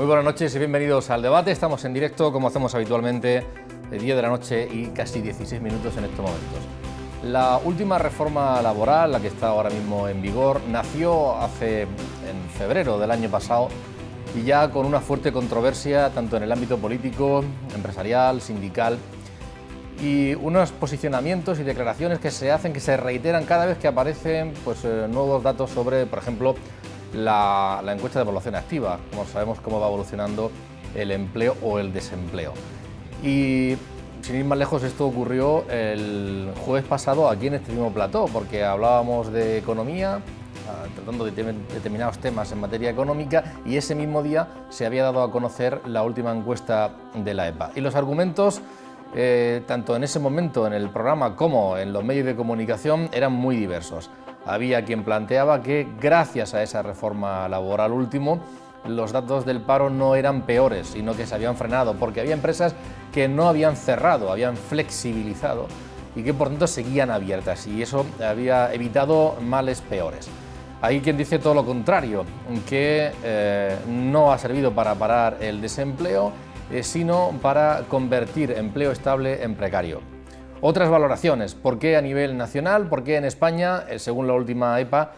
Muy buenas noches y bienvenidos al debate. Estamos en directo, como hacemos habitualmente, de 10 de la noche y casi 16 minutos en estos momentos. La última reforma laboral, la que está ahora mismo en vigor, nació en febrero del año pasado y ya con una fuerte controversia tanto en el ámbito político, empresarial, sindical y unos posicionamientos y declaraciones que se hacen, que se reiteran cada vez que aparecen nuevos datos sobre, por ejemplo, la encuesta de población activa, como sabemos cómo va evolucionando el empleo o el desempleo. Y sin ir más lejos, esto ocurrió el jueves pasado aquí en este mismo plató, porque hablábamos de economía, tratando de determinados temas en materia económica, y ese mismo día se había dado a conocer la última encuesta de la EPA. Y los argumentos, tanto en ese momento en el programa como en los medios de comunicación, eran muy diversos. Había quien planteaba que gracias a esa reforma laboral último, los datos del paro no eran peores, sino que se habían frenado, porque había empresas que no habían cerrado, habían flexibilizado y que por tanto seguían abiertas, y eso había evitado males peores. Hay quien dice todo lo contrario, que no ha servido para parar el desempleo, sino para convertir empleo estable en precario. Otras valoraciones: ¿por qué a nivel nacional? ¿Por qué en España, según la última EPA,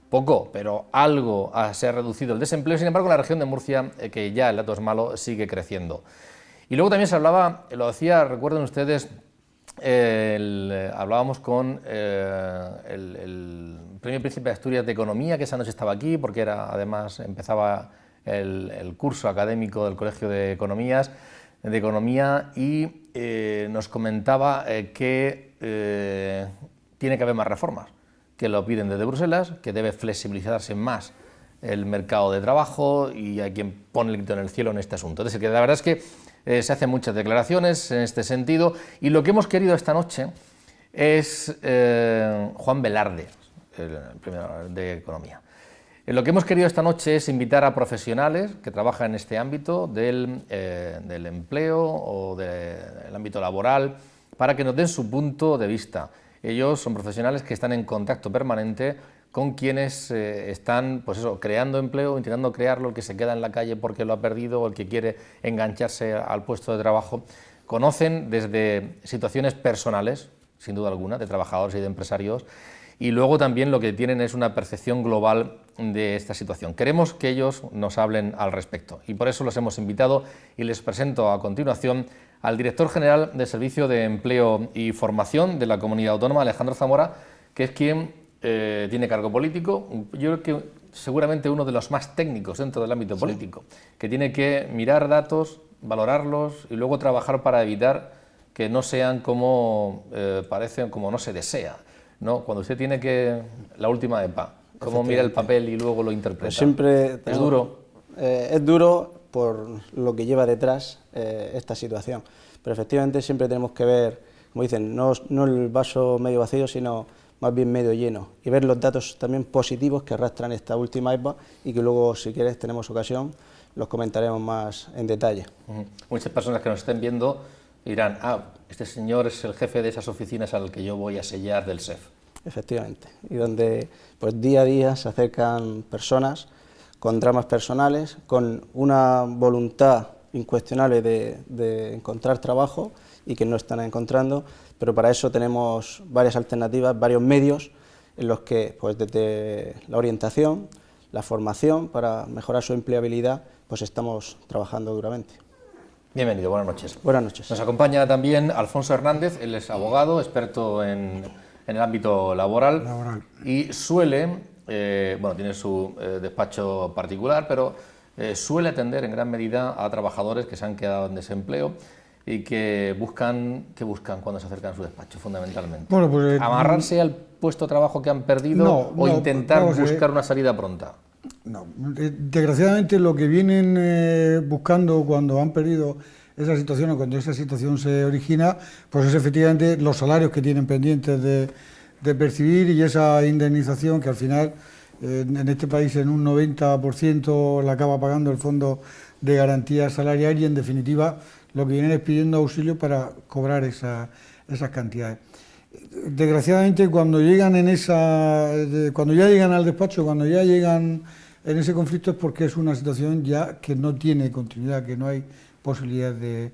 poco, pero algo se ha reducido el desempleo? Sin embargo, en la región de Murcia, que ya el dato es malo, sigue creciendo. Y luego también se hablaba, lo decía, recuerden ustedes, hablábamos con el Premio Príncipe de Asturias de Economía, que esa noche estaba aquí, porque además empezaba el curso académico del Colegio de Economía, y nos comentaba que tiene que haber más reformas, que lo piden desde Bruselas, que debe flexibilizarse más el mercado de trabajo, y hay quien pone el grito en el cielo en este asunto. Es decir, que la verdad es que se hacen muchas declaraciones en este sentido, y lo que hemos querido esta noche es Juan Velarde, el premio de Economía. Lo que hemos querido esta noche es invitar a profesionales que trabajan en este ámbito del empleo o del ámbito laboral, para que nos den su punto de vista. Ellos son profesionales que están en contacto permanente con quienes están creando empleo, intentando crearlo, el que se queda en la calle porque lo ha perdido o el que quiere engancharse al puesto de trabajo. Conocen desde situaciones personales, sin duda alguna, de trabajadores y de empresarios, y luego también lo que tienen es una percepción global de esta situación. Queremos que ellos nos hablen al respecto, y por eso los hemos invitado, y les presento a continuación al director general del Servicio de Empleo y Formación de la Comunidad Autónoma, Alejandro Zamora, que es quien tiene cargo político, yo creo que seguramente uno de los más técnicos dentro del ámbito político, que tiene que mirar datos, valorarlos y luego trabajar para evitar que no sean como parecen, como no se desea, ¿no? Cuando usted tiene la última EPA, ¿cómo mira el papel y luego lo interpreta? Pues siempre ¿Es duro? Es duro por lo que lleva detrás esta situación, pero efectivamente siempre tenemos que ver, como dicen, no el vaso medio vacío, sino más bien medio lleno, y ver los datos también positivos que arrastran esta última EPA, y que luego, si quieres, tenemos ocasión, los comentaremos más en detalle. Muchas personas que nos estén viendo dirán: este señor es el jefe de esas oficinas al que yo voy a sellar del SEF. Efectivamente, y donde pues día a día se acercan personas con dramas personales, con una voluntad incuestionable de encontrar trabajo y que no están encontrando, pero para eso tenemos varias alternativas, varios medios en los que, pues desde la orientación, la formación para mejorar su empleabilidad, pues estamos trabajando duramente. Bienvenido, buenas noches. Buenas noches. Nos acompaña también Alfonso Hernández, él es abogado, experto en el ámbito laboral. Y tiene su despacho particular, pero suele atender en gran medida a trabajadores que se han quedado en desempleo y que buscan cuando se acercan a su despacho, fundamentalmente. Bueno, pues, ¿amarrarse al puesto de trabajo que han perdido o intentar buscar una salida pronta? No, desgraciadamente lo que vienen buscando cuando han perdido esa situación, o cuando esa situación se origina, pues es efectivamente los salarios que tienen pendientes de percibir, y esa indemnización que al final en este país en un 90% la acaba pagando el Fondo de Garantía Salarial, y en definitiva lo que vienen es pidiendo auxilio para cobrar esas cantidades. Desgraciadamente cuando llegan cuando ya llegan al despacho, cuando ya llegan en ese conflicto es porque es una situación ya que no tiene continuidad, que no hay posibilidad de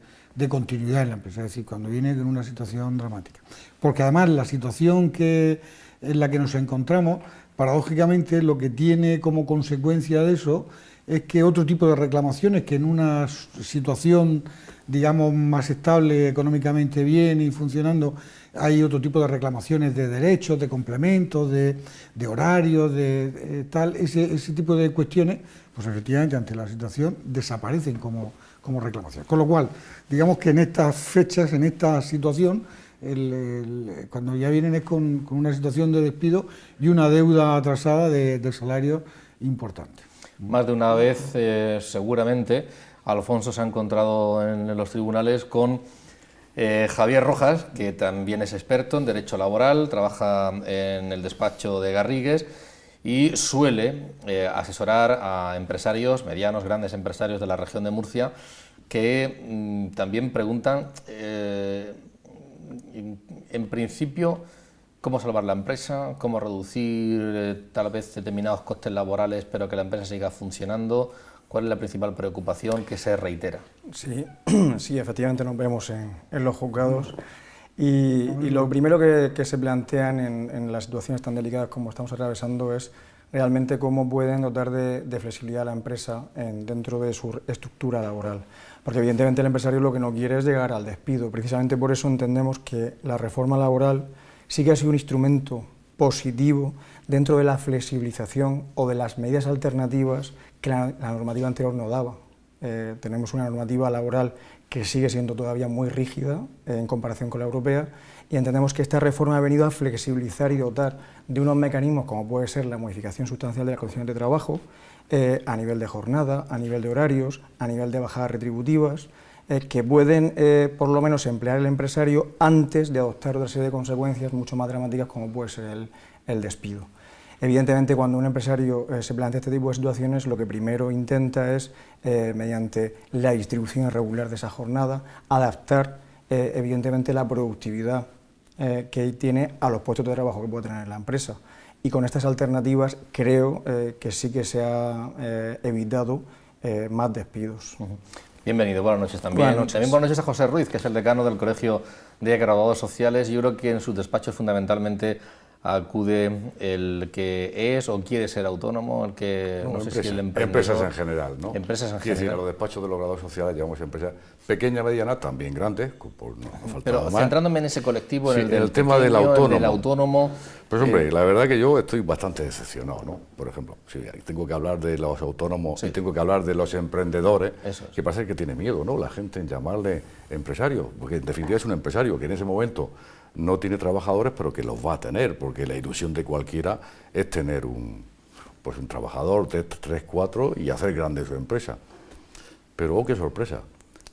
continuidad en la empresa, es decir, cuando viene en una situación dramática. Porque además la situación en la que nos encontramos, paradójicamente, lo que tiene como consecuencia de eso es que otro tipo de reclamaciones que en una situación, digamos, más estable económicamente bien y funcionando, hay otro tipo de reclamaciones de derechos, de complementos, de horarios, ese tipo de cuestiones, pues efectivamente ante la situación desaparecen como reclamaciones. Con lo cual, digamos que en estas fechas, en esta situación, cuando ya vienen es con una situación de despido y una deuda atrasada de salario importante. Más de una vez, seguramente, Alfonso se ha encontrado en los tribunales con Javier Rojas, que también es experto en derecho laboral, trabaja en el despacho de Garrigues y suele asesorar a empresarios, medianos, grandes empresarios de la región de Murcia, que también preguntan, en principio, cómo salvar la empresa, cómo reducir tal vez determinados costes laborales, pero que la empresa siga funcionando. ¿Cuál es la principal preocupación que se reitera? Sí, sí, efectivamente nos vemos en los juzgados y lo primero que se plantean en las situaciones tan delicadas como estamos atravesando es realmente cómo pueden dotar de flexibilidad a la empresa dentro de su estructura laboral. Porque evidentemente el empresario lo que no quiere es llegar al despido. Precisamente por eso entendemos que la reforma laboral sí que ha sido un instrumento positivo dentro de la flexibilización o de las medidas alternativas que la normativa anterior no daba. Tenemos una normativa laboral que sigue siendo todavía muy rígida en comparación con la europea y entendemos que esta reforma ha venido a flexibilizar y dotar de unos mecanismos como puede ser la modificación sustancial de las condiciones de trabajo a nivel de jornada, a nivel de horarios, a nivel de bajadas retributivas, que pueden por lo menos emplear el empresario antes de adoptar otra serie de consecuencias mucho más dramáticas como puede ser el despido. Evidentemente, cuando un empresario se plantea este tipo de situaciones, lo que primero intenta es, mediante la distribución irregular de esa jornada, adaptar evidentemente la productividad que tiene a los puestos de trabajo que puede tener la empresa. Y con estas alternativas creo que sí que se ha evitado más despidos. Bienvenido, buenas noches también. Buenas noches. También buenas noches a José Ruiz, que es el decano del Colegio de Graduados Sociales. Yo creo que en sus despachos fundamentalmente acude el que es o quiere ser autónomo, el que no sé si el emprendedor. Empresas en general, ¿no? Empresas en Quiere decir, general. a los despachos de los graduados sociales llamamos empresas pequeñas, medianas, también grandes, por no falta Pero nada más. centrándome en ese colectivo, Sí, en el del tema pequeño, del autónomo. Pues hombre, eh, la verdad que yo estoy bastante decepcionado, ¿no? Por ejemplo, si tengo que hablar de los autónomos y tengo que hablar de los emprendedores, Eso es. que pasa que tiene miedo, ¿no? La gente en llamarle empresario, porque en definitiva es un empresario que en ese momento no tiene trabajadores, pero que los va a tener, porque la ilusión de cualquiera es tener un trabajador de 3, 4 y hacer grande su empresa. Pero, oh, qué sorpresa,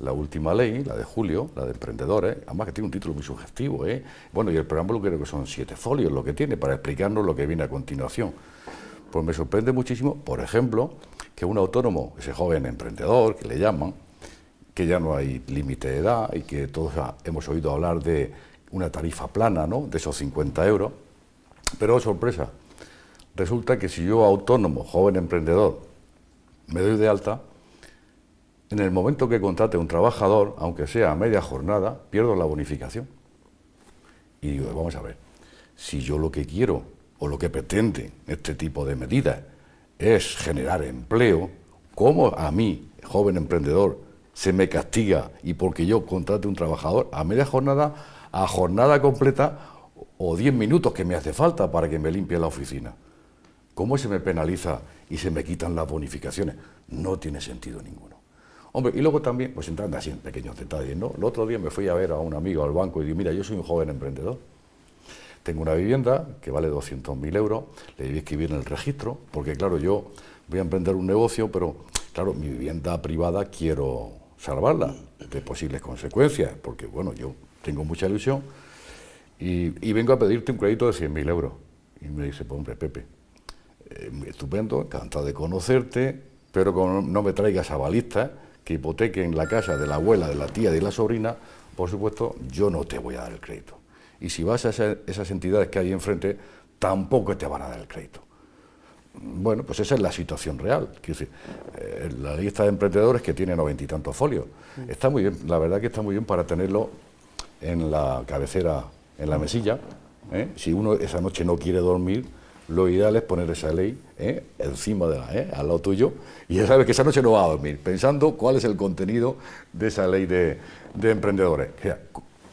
la última ley, la de julio, la de emprendedores, además que tiene un título muy sugestivo, ¿eh? Bueno, y el preámbulo creo que son 7 folios lo que tiene para explicarnos lo que viene a continuación. Pues me sorprende muchísimo, por ejemplo, que un autónomo, ese joven emprendedor, que le llaman, que ya no hay límite de edad y que todos hemos oído hablar de una tarifa plana, ¿no?, de esos 50 euros, pero sorpresa, resulta que si yo autónomo, joven emprendedor, me doy de alta, en el momento que contrate a un trabajador, aunque sea a media jornada, pierdo la bonificación. Y digo, vamos a ver, si yo lo que quiero o lo que pretende este tipo de medidas es generar empleo, ¿cómo a mí, joven emprendedor, se me castiga y porque yo contrate un trabajador a media jornada, a jornada completa o 10 minutos que me hace falta para que me limpie la oficina? ¿Cómo se me penaliza y se me quitan las bonificaciones? No tiene sentido ninguno. Hombre, y luego también, pues entrando así en pequeños detalles, ¿no? El otro día me fui a ver a un amigo al banco y digo, mira, yo soy un joven emprendedor. Tengo una vivienda que vale 200.000 euros, le debí escribir en el registro, porque claro, yo voy a emprender un negocio, pero claro, mi vivienda privada quiero salvarla de posibles consecuencias, porque bueno, yo tengo mucha ilusión y vengo a pedirte un crédito de 100.000 euros. Y me dice, pues hombre, Pepe, estupendo, encantado de conocerte, pero no me traigas avalistas que hipotequen la casa de la abuela, de la tía, de la sobrina, por supuesto, yo no te voy a dar el crédito. Y si vas a esas entidades que hay enfrente, tampoco te van a dar el crédito. bueno, pues esa es la situación real. Quiero decir, la lista de emprendedores que tiene 90 y tantos folios. Está muy bien, la verdad que está muy bien para tenerlo en la cabecera, en la mesilla. Si uno esa noche no quiere dormir, lo ideal es poner esa ley encima de al lado tuyo, y ya sabes que esa noche no va a dormir, pensando cuál es el contenido de esa ley de emprendedores. O sea,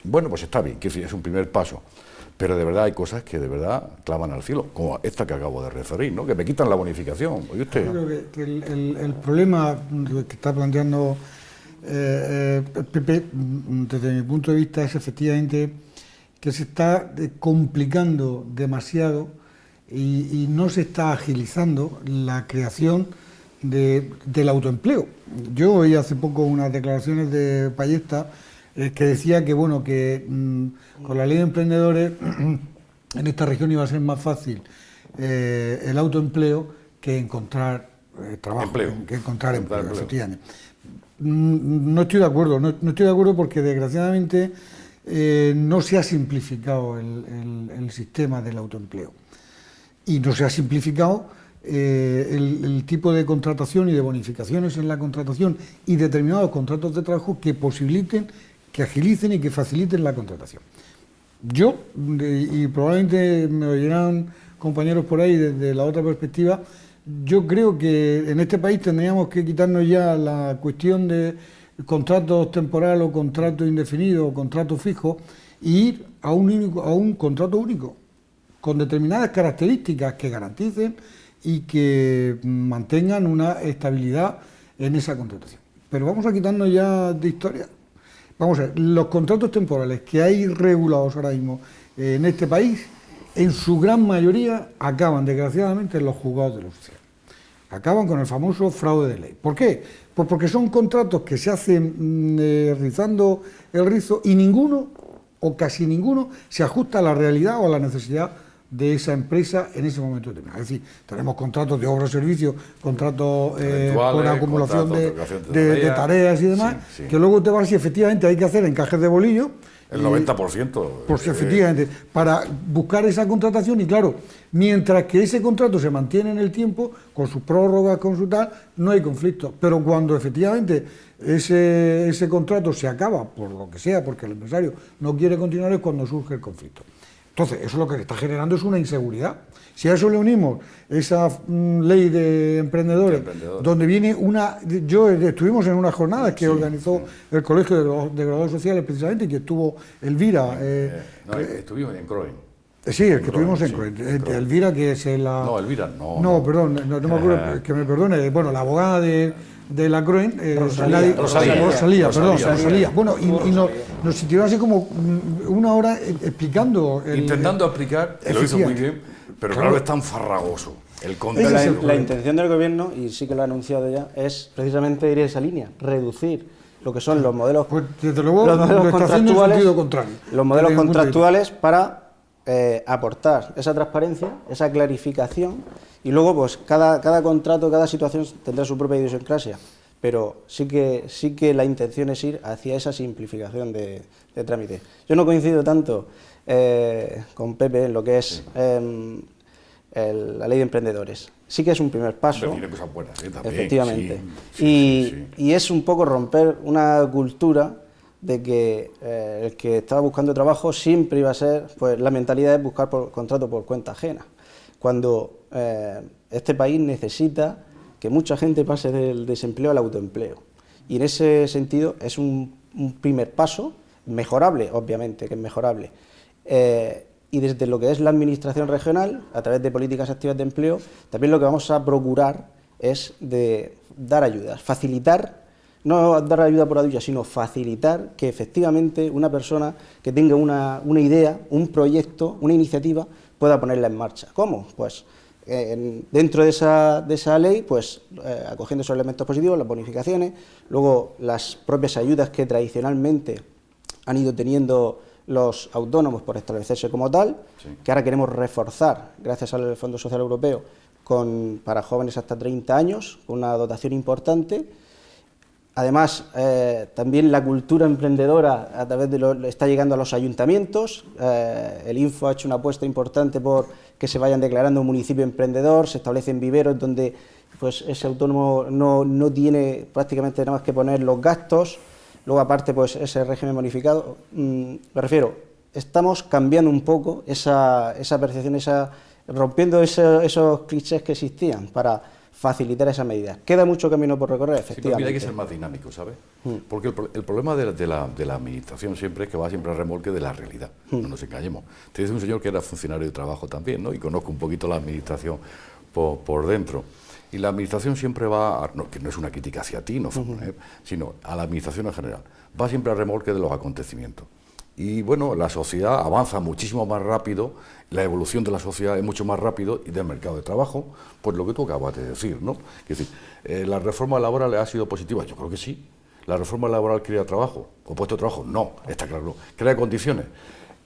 bueno, pues está bien, que es un primer paso. Pero de verdad hay cosas que de verdad claman al cielo, como esta que acabo de referir, ¿no? Que me quitan la bonificación. ¿Oye usted? Yo creo que el problema que está planteando Pepe, desde mi punto de vista, es efectivamente que se está complicando demasiado y no se está agilizando la creación del autoempleo. Yo oí hace poco unas declaraciones de Pallesta que decía que, bueno, que con la ley de emprendedores en esta región iba a ser más fácil el autoempleo que encontrar trabajo, que encontrar empleo. Efectivamente. No estoy de acuerdo, no estoy de acuerdo porque desgraciadamente no se ha simplificado el sistema del autoempleo y no se ha simplificado el tipo de contratación y de bonificaciones en la contratación y determinados contratos de trabajo que posibiliten, que agilicen y que faciliten la contratación. Yo, y probablemente me oirán compañeros por ahí desde la otra perspectiva, yo creo que en este país tendríamos que quitarnos ya la cuestión de contratos temporales o contrato indefinido o contrato fijo e ir a un contrato único, con determinadas características que garanticen y que mantengan una estabilidad en esa contratación. Pero vamos a quitarnos ya de historia. Vamos a ver, los contratos temporales que hay regulados ahora mismo en este país, en su gran mayoría acaban, desgraciadamente, en los juzgados de lo social. Acaban con el famoso fraude de ley. ¿Por qué? Pues porque son contratos que se hacen rizando el rizo y ninguno, o casi ninguno, se ajusta a la realidad o a la necesidad de esa empresa en ese momento determinado. Es decir, tenemos contratos de obra o servicio, contratos con acumulación de tareas y demás, sí, sí, que luego te vas y efectivamente hay que hacer encajes de bolillo. El 90%. Pues efectivamente, para buscar esa contratación y claro, mientras que ese contrato se mantiene en el tiempo, con sus prórrogas, con su tal, no hay conflicto. Pero cuando efectivamente ese contrato se acaba, por lo que sea, porque el empresario no quiere continuar, es cuando surge el conflicto. Entonces, eso lo que está generando es una inseguridad. Si a eso le unimos esa ley de emprendedores, donde viene estuvimos en unas jornadas que organizó el Colegio de Graduados Sociales precisamente, y que estuvo Elvira. Estuvimos en Croen. Sí, el que estuvimos en Croen. Elvira, que es la... No, Elvira, no. No, perdón, no me acuerdo, que me perdone. Bueno, la abogada de la Croen, Rosalía. Bueno, y nos sintieron así como una hora explicando... Intentando explicar, que lo hizo muy bien, pero claro, es tan farragoso. La intención del Gobierno, y sí que lo ha anunciado ya, es precisamente ir en esa línea, reducir lo que son los modelos, pues, desde luego, los modelos contractuales, los modelos contractuales para aportar esa transparencia, esa clarificación, y luego pues cada contrato, cada situación tendrá su propia idiosincrasia, pero sí que la intención es ir hacia esa simplificación de trámite. Yo no coincido tanto con Pepe en lo que es la ley de emprendedores. Sí que es un primer paso. Pero tiene cosas buenas, también. Efectivamente. Y es un poco romper una cultura de que el que estaba buscando trabajo siempre iba a ser, pues la mentalidad es buscar contrato por cuenta ajena, cuando este país necesita que mucha gente pase del desempleo al autoempleo. Y en ese sentido es un primer paso, mejorable, obviamente que es mejorable, y desde lo que es la administración regional, a través de políticas activas de empleo, también lo que vamos a procurar es de dar ayudas, facilitar, no dar ayuda por ayuda, sino facilitar que efectivamente una persona que tenga una idea, un proyecto, una iniciativa, pueda ponerla en marcha. ¿Cómo? Pues dentro de esa ley, pues acogiendo esos elementos positivos, las bonificaciones, luego las propias ayudas que tradicionalmente han ido teniendo los autónomos por establecerse como tal, sí, que ahora queremos reforzar gracias al Fondo Social Europeo para jóvenes hasta 30 años, con una dotación importante, Además, también la cultura emprendedora a través de está llegando a los ayuntamientos. El Info ha hecho una apuesta importante por que se vayan declarando un municipio emprendedor, se establecen viveros donde pues, ese autónomo no tiene prácticamente nada más que poner los gastos, luego aparte pues, ese régimen bonificado. Me refiero, estamos cambiando un poco esa percepción, rompiendo esos clichés que existían para facilitar esas medidas. Queda mucho camino por recorrer, efectivamente. Sí, pero hay que ser más dinámico, ¿sabes? Porque el problema de la administración siempre es que va siempre a remolque de la realidad, no nos engañemos. Te dice un señor que era funcionario de trabajo también, ¿no? Y conozco un poquito la administración por dentro. Y la administración siempre va, que no es una crítica hacia ti, no, sino a la administración en general, va siempre a remolque de los acontecimientos. Y bueno, la sociedad avanza muchísimo más rápido, la evolución de la sociedad es mucho más rápido y del mercado de trabajo, pues lo que tú acabas de decir, ¿no? Es decir, ¿la reforma laboral ha sido positiva? Yo creo que sí. ¿La reforma laboral crea trabajo? ¿O puesto de trabajo? No, está claro. ¿Crea condiciones?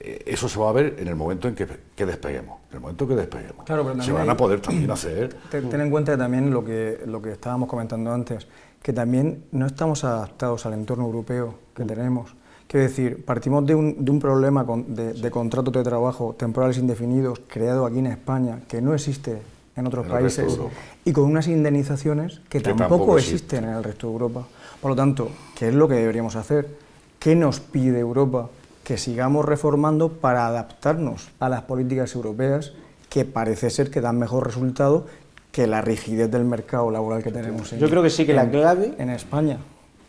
Eso se va a ver en el momento en que despeguemos. En el momento que despeguemos. Claro, pero se van a poder también hacer. Ten en cuenta también lo que estábamos comentando antes, que también no estamos adaptados al entorno europeo que tenemos. Quiero decir, partimos de un problema de contratos de trabajo temporales indefinidos creado aquí en España, que no existe en otros países, y con unas indemnizaciones que tampoco existen en el resto de Europa. Por lo tanto, ¿qué es lo que deberíamos hacer? ¿Qué nos pide Europa? Que sigamos reformando para adaptarnos a las políticas europeas, que parece ser que dan mejor resultado que la rigidez del mercado laboral que tenemos Yo creo que sí que la clave en España.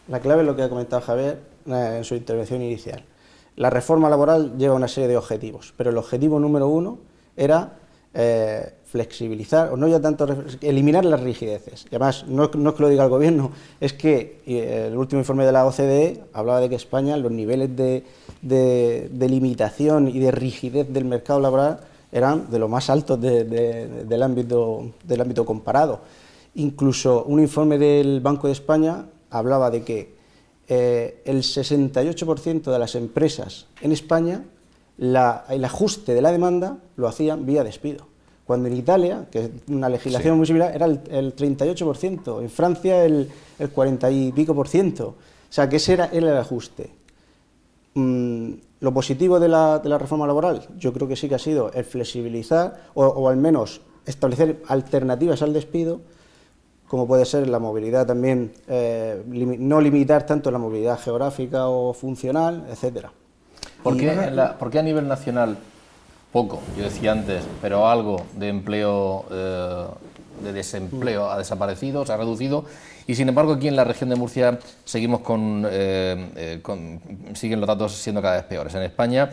La clave es lo que ha comentado Javier en su intervención inicial. La reforma laboral lleva una serie de objetivos, pero el objetivo número uno era flexibilizar, o no ya tanto, eliminar las rigideces. Y además, no es que lo diga el gobierno, es que el último informe de la OCDE hablaba de que España, los niveles de limitación y de rigidez del mercado laboral eran de los más altos del ámbito comparado. Incluso un informe del Banco de España hablaba de que el 68% de las empresas en España, el ajuste de la demanda lo hacían vía despido. Cuando en Italia, que es una legislación muy similar, era el 38%, en Francia el 40 y pico %. O sea, que ese era el ajuste. Lo positivo de la reforma laboral, yo creo que sí que ha sido el flexibilizar o al menos establecer alternativas al despido, como puede ser la movilidad también, no limitar tanto la movilidad geográfica o funcional, etcétera. ¿Por qué a nivel nacional poco, yo decía antes, pero algo de empleo, de desempleo ha desaparecido, se ha reducido, y sin embargo aquí en la región de Murcia seguimos siguen los datos siendo cada vez peores? En España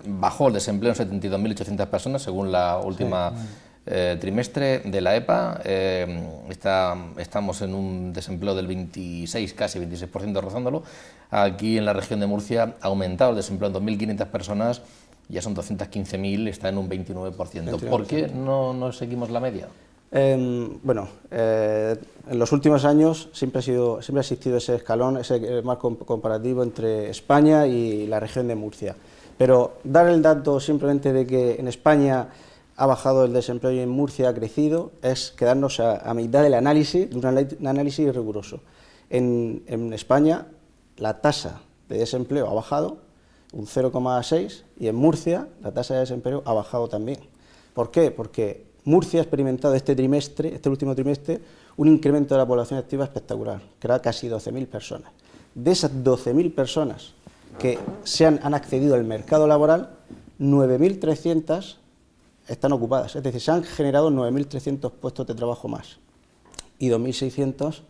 bajó el desempleo en 72.800 personas, según la última trimestre de la EPA. Estamos en un desempleo del 26, casi 26% rozándolo. Aquí en la región de Murcia ha aumentado el desempleo en 2.500 personas, ya son 215.000, está en un 29%. ¿Por qué no seguimos la media? En los últimos años siempre ha existido ese escalón, ese marco comparativo entre España y la región de Murcia. Pero dar el dato simplemente de que en España ha bajado el desempleo y en Murcia ha crecido es quedarnos a mitad del análisis, de un análisis riguroso. En España la tasa de desempleo ha bajado un 0,6 y en Murcia la tasa de desempleo ha bajado también. ¿Por qué? Porque Murcia ha experimentado este último trimestre, un incremento de la población activa espectacular, que era casi 12.000 personas. De esas 12.000 personas que han accedido al mercado laboral, 9.300 están ocupadas, es decir, se han generado 9.300 puestos de trabajo más y 2.600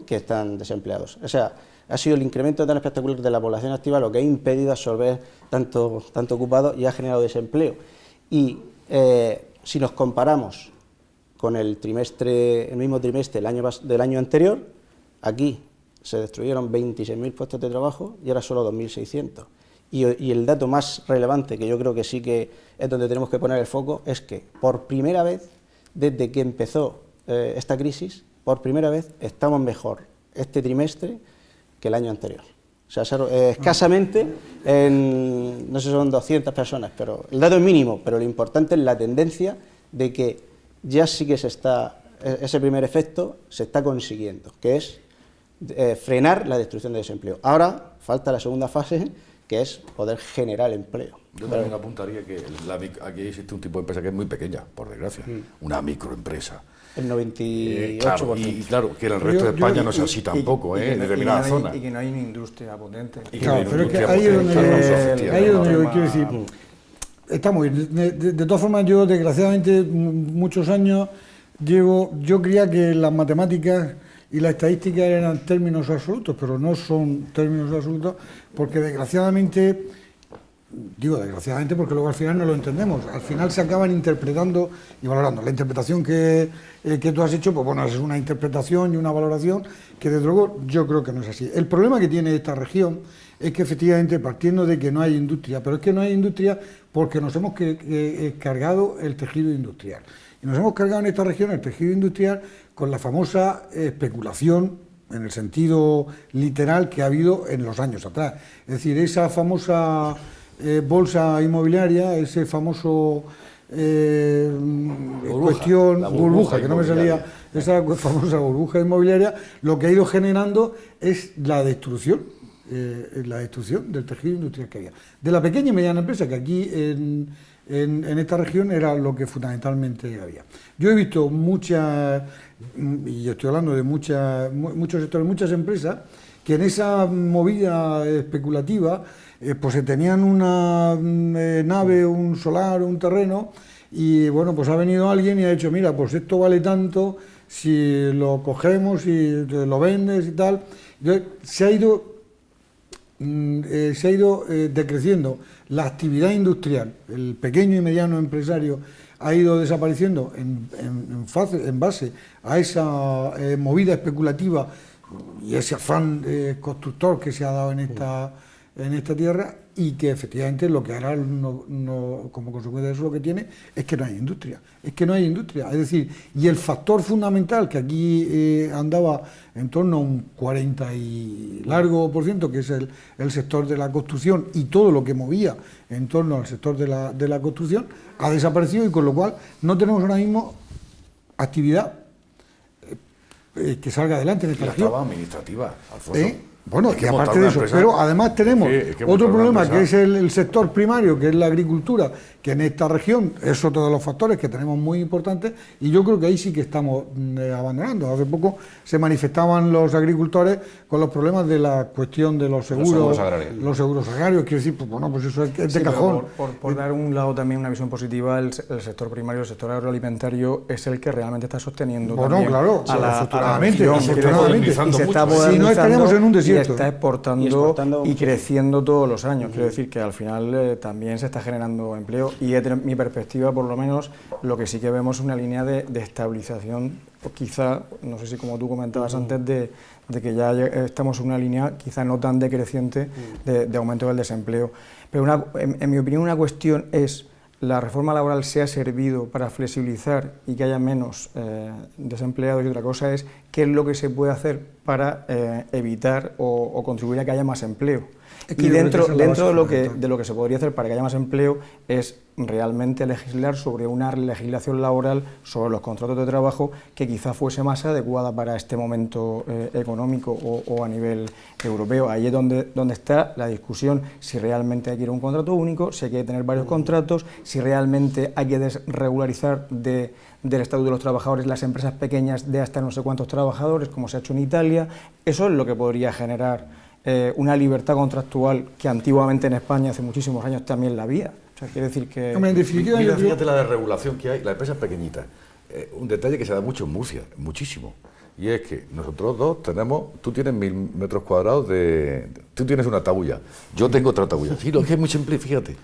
que están desempleados. O sea, ha sido el incremento tan espectacular de la población activa lo que ha impedido absorber tanto ocupado y ha generado desempleo. Y si nos comparamos con el mismo trimestre del año anterior, aquí se destruyeron 26.000 puestos de trabajo y ahora solo 2.600. Y el dato más relevante, que yo creo que sí que es donde tenemos que poner el foco, es que por primera vez, desde que empezó esta crisis, por primera vez estamos mejor este trimestre que el año anterior. O sea, escasamente, no sé si son 200 personas, pero el dato es mínimo, pero lo importante es la tendencia de que ya sí que ese primer efecto se está consiguiendo, que es frenar la destrucción de desempleo. Ahora falta la segunda fase, que es poder generar empleo. Yo también apuntaría que aquí existe un tipo de empresa que es muy pequeña, por desgracia, una microempresa. El 98%. Claro, y claro, que en el resto de España no es así tampoco, en determinadas zonas. Y que no hay una industria potente. Claro, pero es que ahí es donde yo quiero decir, está muy bien. De todas formas, yo desgraciadamente muchos años yo creía que las matemáticas y la estadística eran términos absolutos, pero no son términos absolutos, porque desgraciadamente, digo desgraciadamente porque luego al final no lo entendemos, al final se acaban interpretando y valorando. La interpretación que tú has hecho, pues bueno, es una interpretación y una valoración que desde luego yo creo que no es así. El problema que tiene esta región es que efectivamente, partiendo de que no hay industria, pero es que no hay industria porque nos hemos cargado el tejido industrial. Y nos hemos cargado en esta región el tejido industrial con la famosa especulación, en el sentido literal, que ha habido en los años atrás. Es decir, esa famosa bolsa inmobiliaria, ese famoso burbuja, que no me salía, esa famosa burbuja inmobiliaria, lo que ha ido generando es la destrucción del tejido industrial que había. De la pequeña y mediana empresa, que aquí en esta región era lo que fundamentalmente había. Yo he visto muchas, y estoy hablando de muchos sectores, muchas empresas, que en esa movida especulativa pues se tenían una nave, un solar, un terreno, y bueno, pues ha venido alguien y ha dicho, mira, pues esto vale tanto, si lo cogemos y lo vendes y tal. Entonces, se ha ido decreciendo la actividad industrial, el pequeño y mediano empresario ha ido desapareciendo en base a esa movida especulativa y ese afán constructor que se ha dado en esta tierra, y que efectivamente lo que hará como consecuencia de eso lo que tiene es que no hay industria, es decir, y el factor fundamental que aquí andaba en torno a un 40 y largo por ciento, que es el sector de la construcción, y todo lo que movía en torno al sector de la construcción ha desaparecido, y con lo cual no tenemos ahora mismo actividad que salga adelante en esta región. Estaba administrativa, Alfonso. Bueno, que aparte de eso, pero además tenemos otro problema, que es el sector primario, que es la agricultura, que en esta región es otro de los factores que tenemos muy importantes, y yo creo que ahí sí que estamos abandonando. Hace poco se manifestaban los agricultores con los problemas de la cuestión de los seguros agrarios, quiero decir, pues bueno, pues eso es de cajón. Por dar un lado también una visión positiva, el sector primario, el sector agroalimentario, es el que realmente está sosteniendo también claro, afortunadamente, si no estaríamos en un desierto. Y está exportando y creciendo todos los años. Quiero decir que al final también se está generando empleo, y desde mi perspectiva, por lo menos, lo que sí que vemos es una línea de estabilización, o quizá, no sé si como tú comentabas antes, de que ya estamos en una línea quizá no tan decreciente de aumento del desempleo. Pero en mi opinión una cuestión es: ¿la reforma laboral se ha servido para flexibilizar y que haya menos desempleados? Y otra cosa es, ¿qué es lo que se puede hacer para evitar o contribuir a que haya más empleo? Y dentro de lo que se podría hacer para que haya más empleo es realmente legislar sobre una legislación laboral sobre los contratos de trabajo que quizá fuese más adecuada para este momento económico o a nivel europeo. Ahí es donde está la discusión: si realmente hay que ir a un contrato único, si hay que tener varios contratos, si realmente hay que desregularizar del estatuto de los trabajadores las empresas pequeñas de hasta no sé cuántos trabajadores, como se ha hecho en Italia. Eso es lo que podría generar una libertad contractual que antiguamente en España, hace muchísimos años, también la había. O sea, quiere decir que... En definitiva, mira, fíjate la desregulación que hay, las empresas pequeñitas. Un detalle que se da mucho en Murcia, muchísimo. Y es que nosotros dos tú tienes 1000 metros cuadrados tú tienes una tabulla, yo tengo otra tabulla. Sí, lo que es muy simple, fíjate.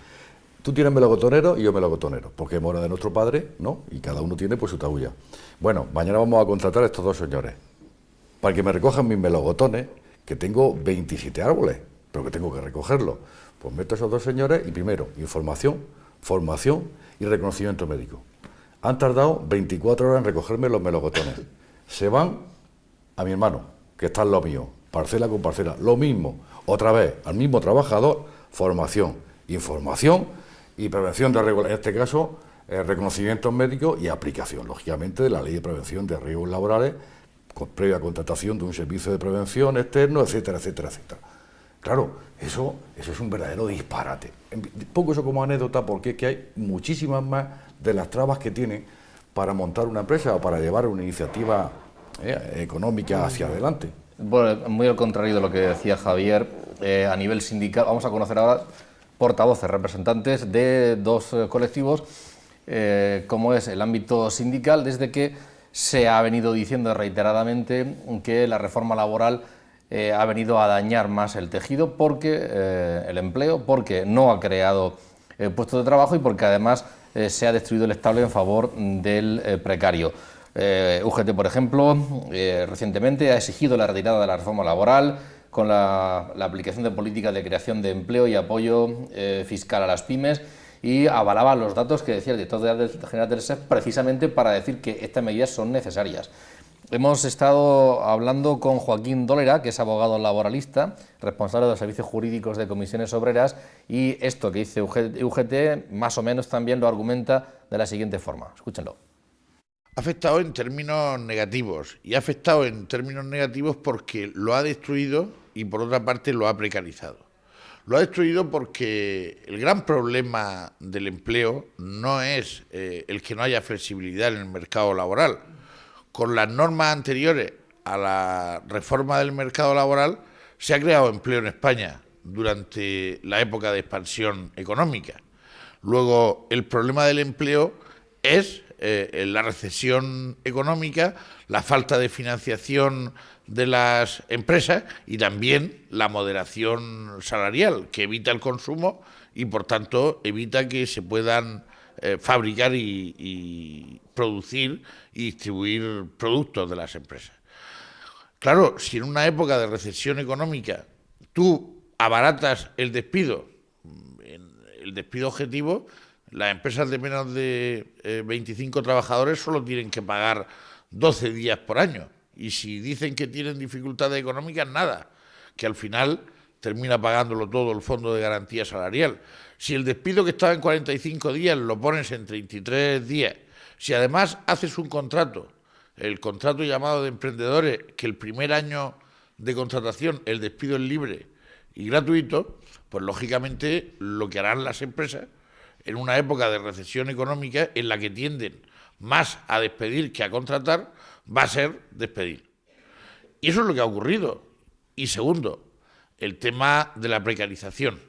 Tú tienes melocotonero y yo melocotonero, porque es mora de nuestro padre, ¿no? Y cada uno tiene pues su tabulla. Bueno, mañana vamos a contratar a estos dos señores para que me recojan mis melocotones, que tengo 27 árboles, pero que tengo que recogerlos. Pues meto a esos dos señores y primero, información, formación y reconocimiento médico. Han tardado 24 horas en recogerme los melocotones. Se van a mi hermano, que está en lo mío, parcela con parcela, lo mismo, otra vez, al mismo trabajador, formación, información y prevención de riesgos, en este caso, reconocimientos médicos y aplicación, lógicamente, de la Ley de Prevención de Riesgos Laborales, previa contratación de un servicio de prevención externo, etcétera, etcétera, etcétera. Claro, eso es un verdadero disparate. Pongo eso como anécdota porque es que hay muchísimas más de las trabas que tienen para montar una empresa o para llevar una iniciativa económica hacia adelante. Bueno, muy al contrario de lo que decía Javier, a nivel sindical, vamos a conocer ahora portavoces, representantes de dos colectivos, como es el ámbito sindical, desde que se ha venido diciendo reiteradamente que la reforma laboral ha venido a dañar más el tejido, porque el empleo, porque no ha creado puestos de trabajo y porque además se ha destruido el estable en favor del precario. UGT, por ejemplo, recientemente ha exigido la retirada de la reforma laboral con la aplicación de políticas de creación de empleo y apoyo fiscal a las pymes, y avalaba los datos que decía el director general del SEF precisamente para decir que estas medidas son necesarias. Hemos estado hablando con Joaquín Dólera, que es abogado laboralista, responsable de los servicios jurídicos de comisiones obreras, y esto que dice UGT más o menos también lo argumenta de la siguiente forma. Escúchenlo. Ha afectado en términos negativos, y ha afectado en términos negativos porque lo ha destruido y por otra parte lo ha precarizado. Lo ha destruido porque el gran problema del empleo no es el que no haya flexibilidad en el mercado laboral. Con las normas anteriores a la reforma del mercado laboral se ha creado empleo en España durante la época de expansión económica. Luego, el problema del empleo es la recesión económica, la falta de financiación de las empresas y también la moderación salarial, que evita el consumo y, por tanto, evita que se puedan fabricar y producir y distribuir productos de las empresas. Claro, si en una época de recesión económica tú abaratas el despido objetivo, las empresas de menos de 25 trabajadores solo tienen que pagar 12 días por año. Y si dicen que tienen dificultades económicas, nada, que al final termina pagándolo todo el Fondo de Garantía Salarial. Si el despido que estaba en 45 días lo pones en 33 días, si además haces un contrato, el contrato llamado de emprendedores, que el primer año de contratación el despido es libre y gratuito, pues lógicamente lo que harán las empresas en una época de recesión económica en la que tienden más a despedir que a contratar, va a ser despedir. Y eso es lo que ha ocurrido. Y segundo, el tema de la precarización.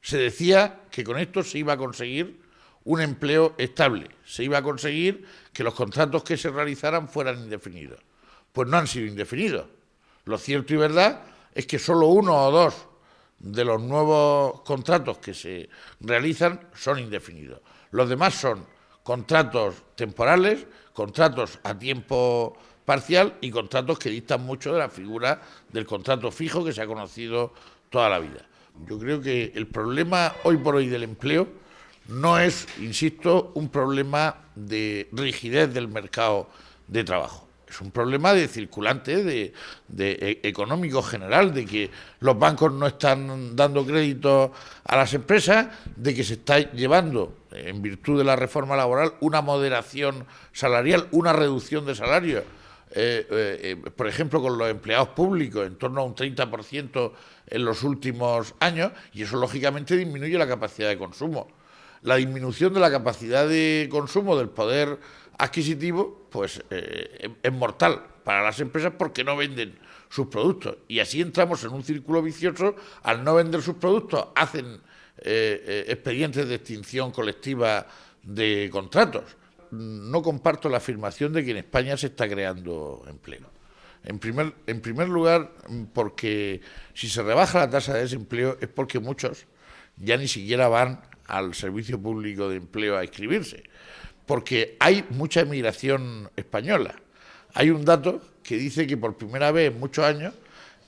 Se decía que con esto se iba a conseguir un empleo estable, se iba a conseguir que los contratos que se realizaran fueran indefinidos. Pues no han sido indefinidos. Lo cierto y verdad es que solo uno o dos de los nuevos contratos que se realizan son indefinidos. Los demás son contratos temporales, contratos a tiempo parcial y contratos que distan mucho de la figura del contrato fijo que se ha conocido toda la vida. Yo creo que el problema hoy por hoy del empleo no es, insisto, un problema de rigidez del mercado de trabajo. Es un problema de circulante, de económico general, de que los bancos no están dando crédito a las empresas, de que se está llevando, en virtud de la reforma laboral, una moderación salarial, una reducción de salarios. Por ejemplo, con los empleados públicos, en torno a un 30% en los últimos años, y eso lógicamente disminuye la capacidad de consumo. La disminución de la capacidad de consumo del poder adquisitivo, pues es mortal para las empresas porque no venden sus productos. Y así entramos en un círculo vicioso. Al no vender sus productos, hacen expedientes de extinción colectiva de contratos. No comparto la afirmación de que en España se está creando empleo. En primer lugar, porque si se rebaja la tasa de desempleo es porque muchos ya ni siquiera van al Servicio Público de Empleo a inscribirse, porque hay mucha emigración española. Hay un dato que dice que por primera vez en muchos años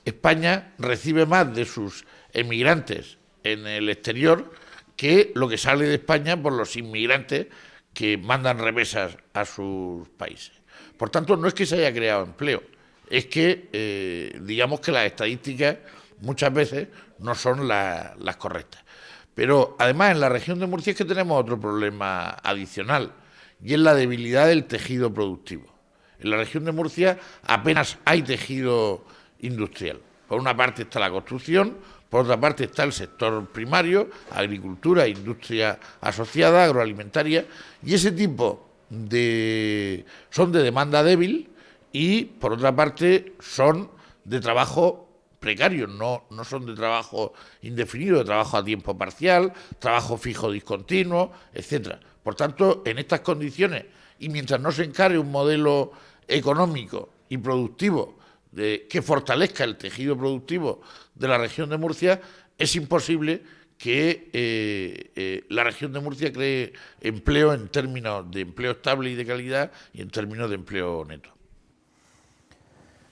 España recibe más de sus emigrantes en el exterior que lo que sale de España por los inmigrantes que mandan remesas a sus países. Por tanto, no es que se haya creado empleo, es que digamos que las estadísticas muchas veces no son las correctas. Pero además en la región de Murcia es que tenemos otro problema adicional, y es la debilidad del tejido productivo. En la región de Murcia apenas hay tejido industrial. Por una parte está la construcción, por otra parte está el sector primario, agricultura, industria asociada, agroalimentaria, y ese tipo son de demanda débil y, por otra parte, son de trabajo precario, no son de trabajo indefinido, de trabajo a tiempo parcial, trabajo fijo discontinuo, etcétera. Por tanto, en estas condiciones, y mientras no se encare un modelo económico y productivo que fortalezca el tejido productivo de la región de Murcia, es imposible que la región de Murcia cree empleo en términos de empleo estable y de calidad y en términos de empleo neto.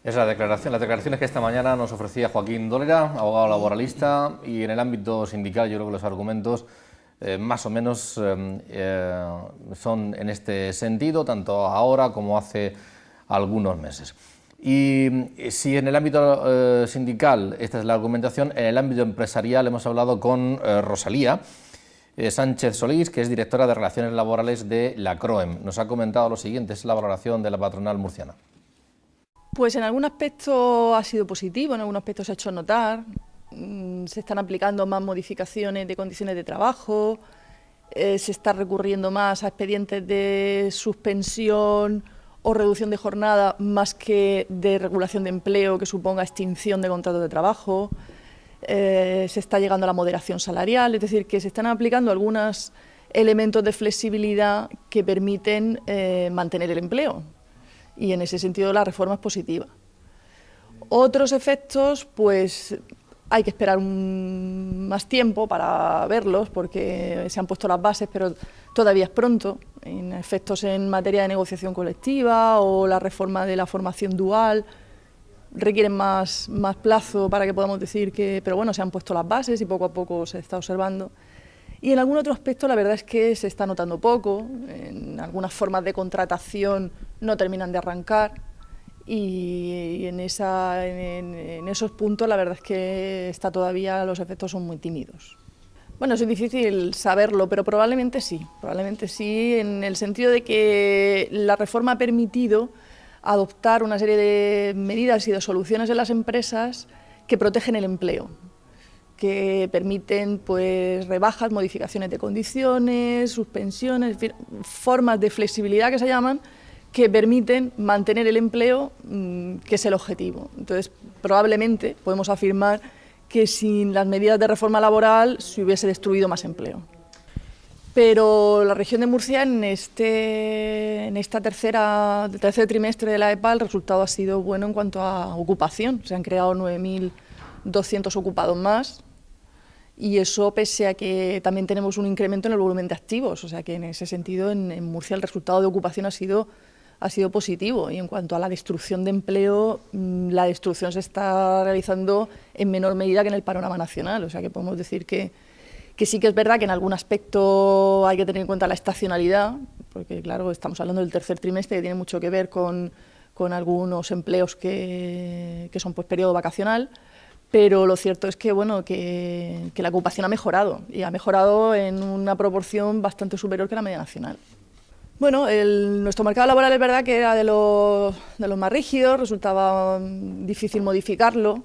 Es las declaraciones que esta mañana nos ofrecía Joaquín Dolera, abogado laboralista, y en el ámbito sindical yo creo que los argumentos más o menos son en este sentido, tanto ahora como hace algunos meses. Y si en el ámbito sindical esta es la argumentación, en el ámbito empresarial hemos hablado con Rosalía Sánchez Solís, que es directora de Relaciones Laborales de la CROEM. Nos ha comentado lo siguiente, es la valoración de la patronal murciana. Pues en algún aspecto ha sido positivo, en algún aspecto se ha hecho notar, se están aplicando más modificaciones de condiciones de trabajo, se está recurriendo más a expedientes de suspensión o reducción de jornada más que de regulación de empleo que suponga extinción de contratos de trabajo, se está llegando a la moderación salarial, es decir, que se están aplicando algunos elementos de flexibilidad que permiten mantener el empleo, y en ese sentido la reforma es positiva. Otros efectos, pues hay que esperar más tiempo para verlos porque se han puesto las bases, pero todavía es pronto. En efectos en materia de negociación colectiva o la reforma de la formación dual requieren más plazo para que podamos decir que, pero bueno, se han puesto las bases y poco a poco se está observando. Y en algún otro aspecto la verdad es que se está notando poco, en algunas formas de contratación no terminan de arrancar y en esos puntos la verdad es que los efectos son muy tímidos. Bueno, es difícil saberlo, pero probablemente sí, en el sentido de que la reforma ha permitido adoptar una serie de medidas y de soluciones en las empresas que protegen el empleo, que permiten pues rebajas, modificaciones de condiciones, suspensiones, es decir, formas de flexibilidad que se llaman, que permiten mantener el empleo, que es el objetivo. Entonces, probablemente podemos afirmar que sin las medidas de reforma laboral se hubiese destruido más empleo. Pero la región de Murcia, en este tercer trimestre de la EPA, el resultado ha sido bueno en cuanto a ocupación. Se han creado 9.200 ocupados más, y eso pese a que también tenemos un incremento en el volumen de activos. O sea que en ese sentido, en Murcia, el resultado de ocupación ha sido positivo. Y en cuanto a la destrucción de empleo, la destrucción se está realizando en menor medida que en el panorama nacional. O sea que podemos decir que sí que es verdad que en algún aspecto hay que tener en cuenta la estacionalidad, porque claro, estamos hablando del tercer trimestre, que tiene mucho que ver con algunos empleos que son pues periodo vacacional, pero lo cierto es que bueno, que la ocupación ha mejorado, y ha mejorado en una proporción bastante superior que la media nacional. Bueno, nuestro mercado laboral es verdad que era de los más rígidos, resultaba difícil modificarlo,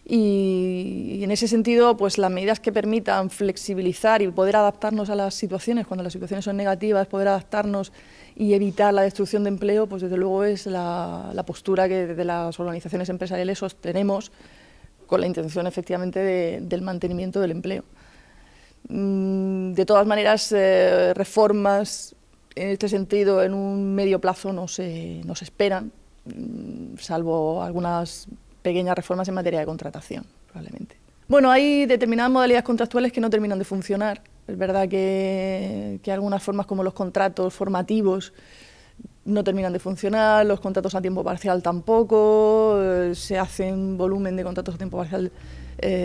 y en ese sentido, pues las medidas que permitan flexibilizar y poder adaptarnos a las situaciones, cuando las situaciones son negativas, poder adaptarnos y evitar la destrucción de empleo, pues desde luego es la postura que desde las organizaciones empresariales sostenemos, con la intención efectivamente del mantenimiento del empleo. De todas maneras, reformas en este sentido en un medio plazo no se esperan, salvo algunas pequeñas reformas en materia de contratación, probablemente. Bueno, hay determinadas modalidades contractuales que no terminan de funcionar. Es verdad que algunas formas, como los contratos formativos, no terminan de funcionar, los contratos a tiempo parcial tampoco, se hace un volumen de contratos a tiempo parcial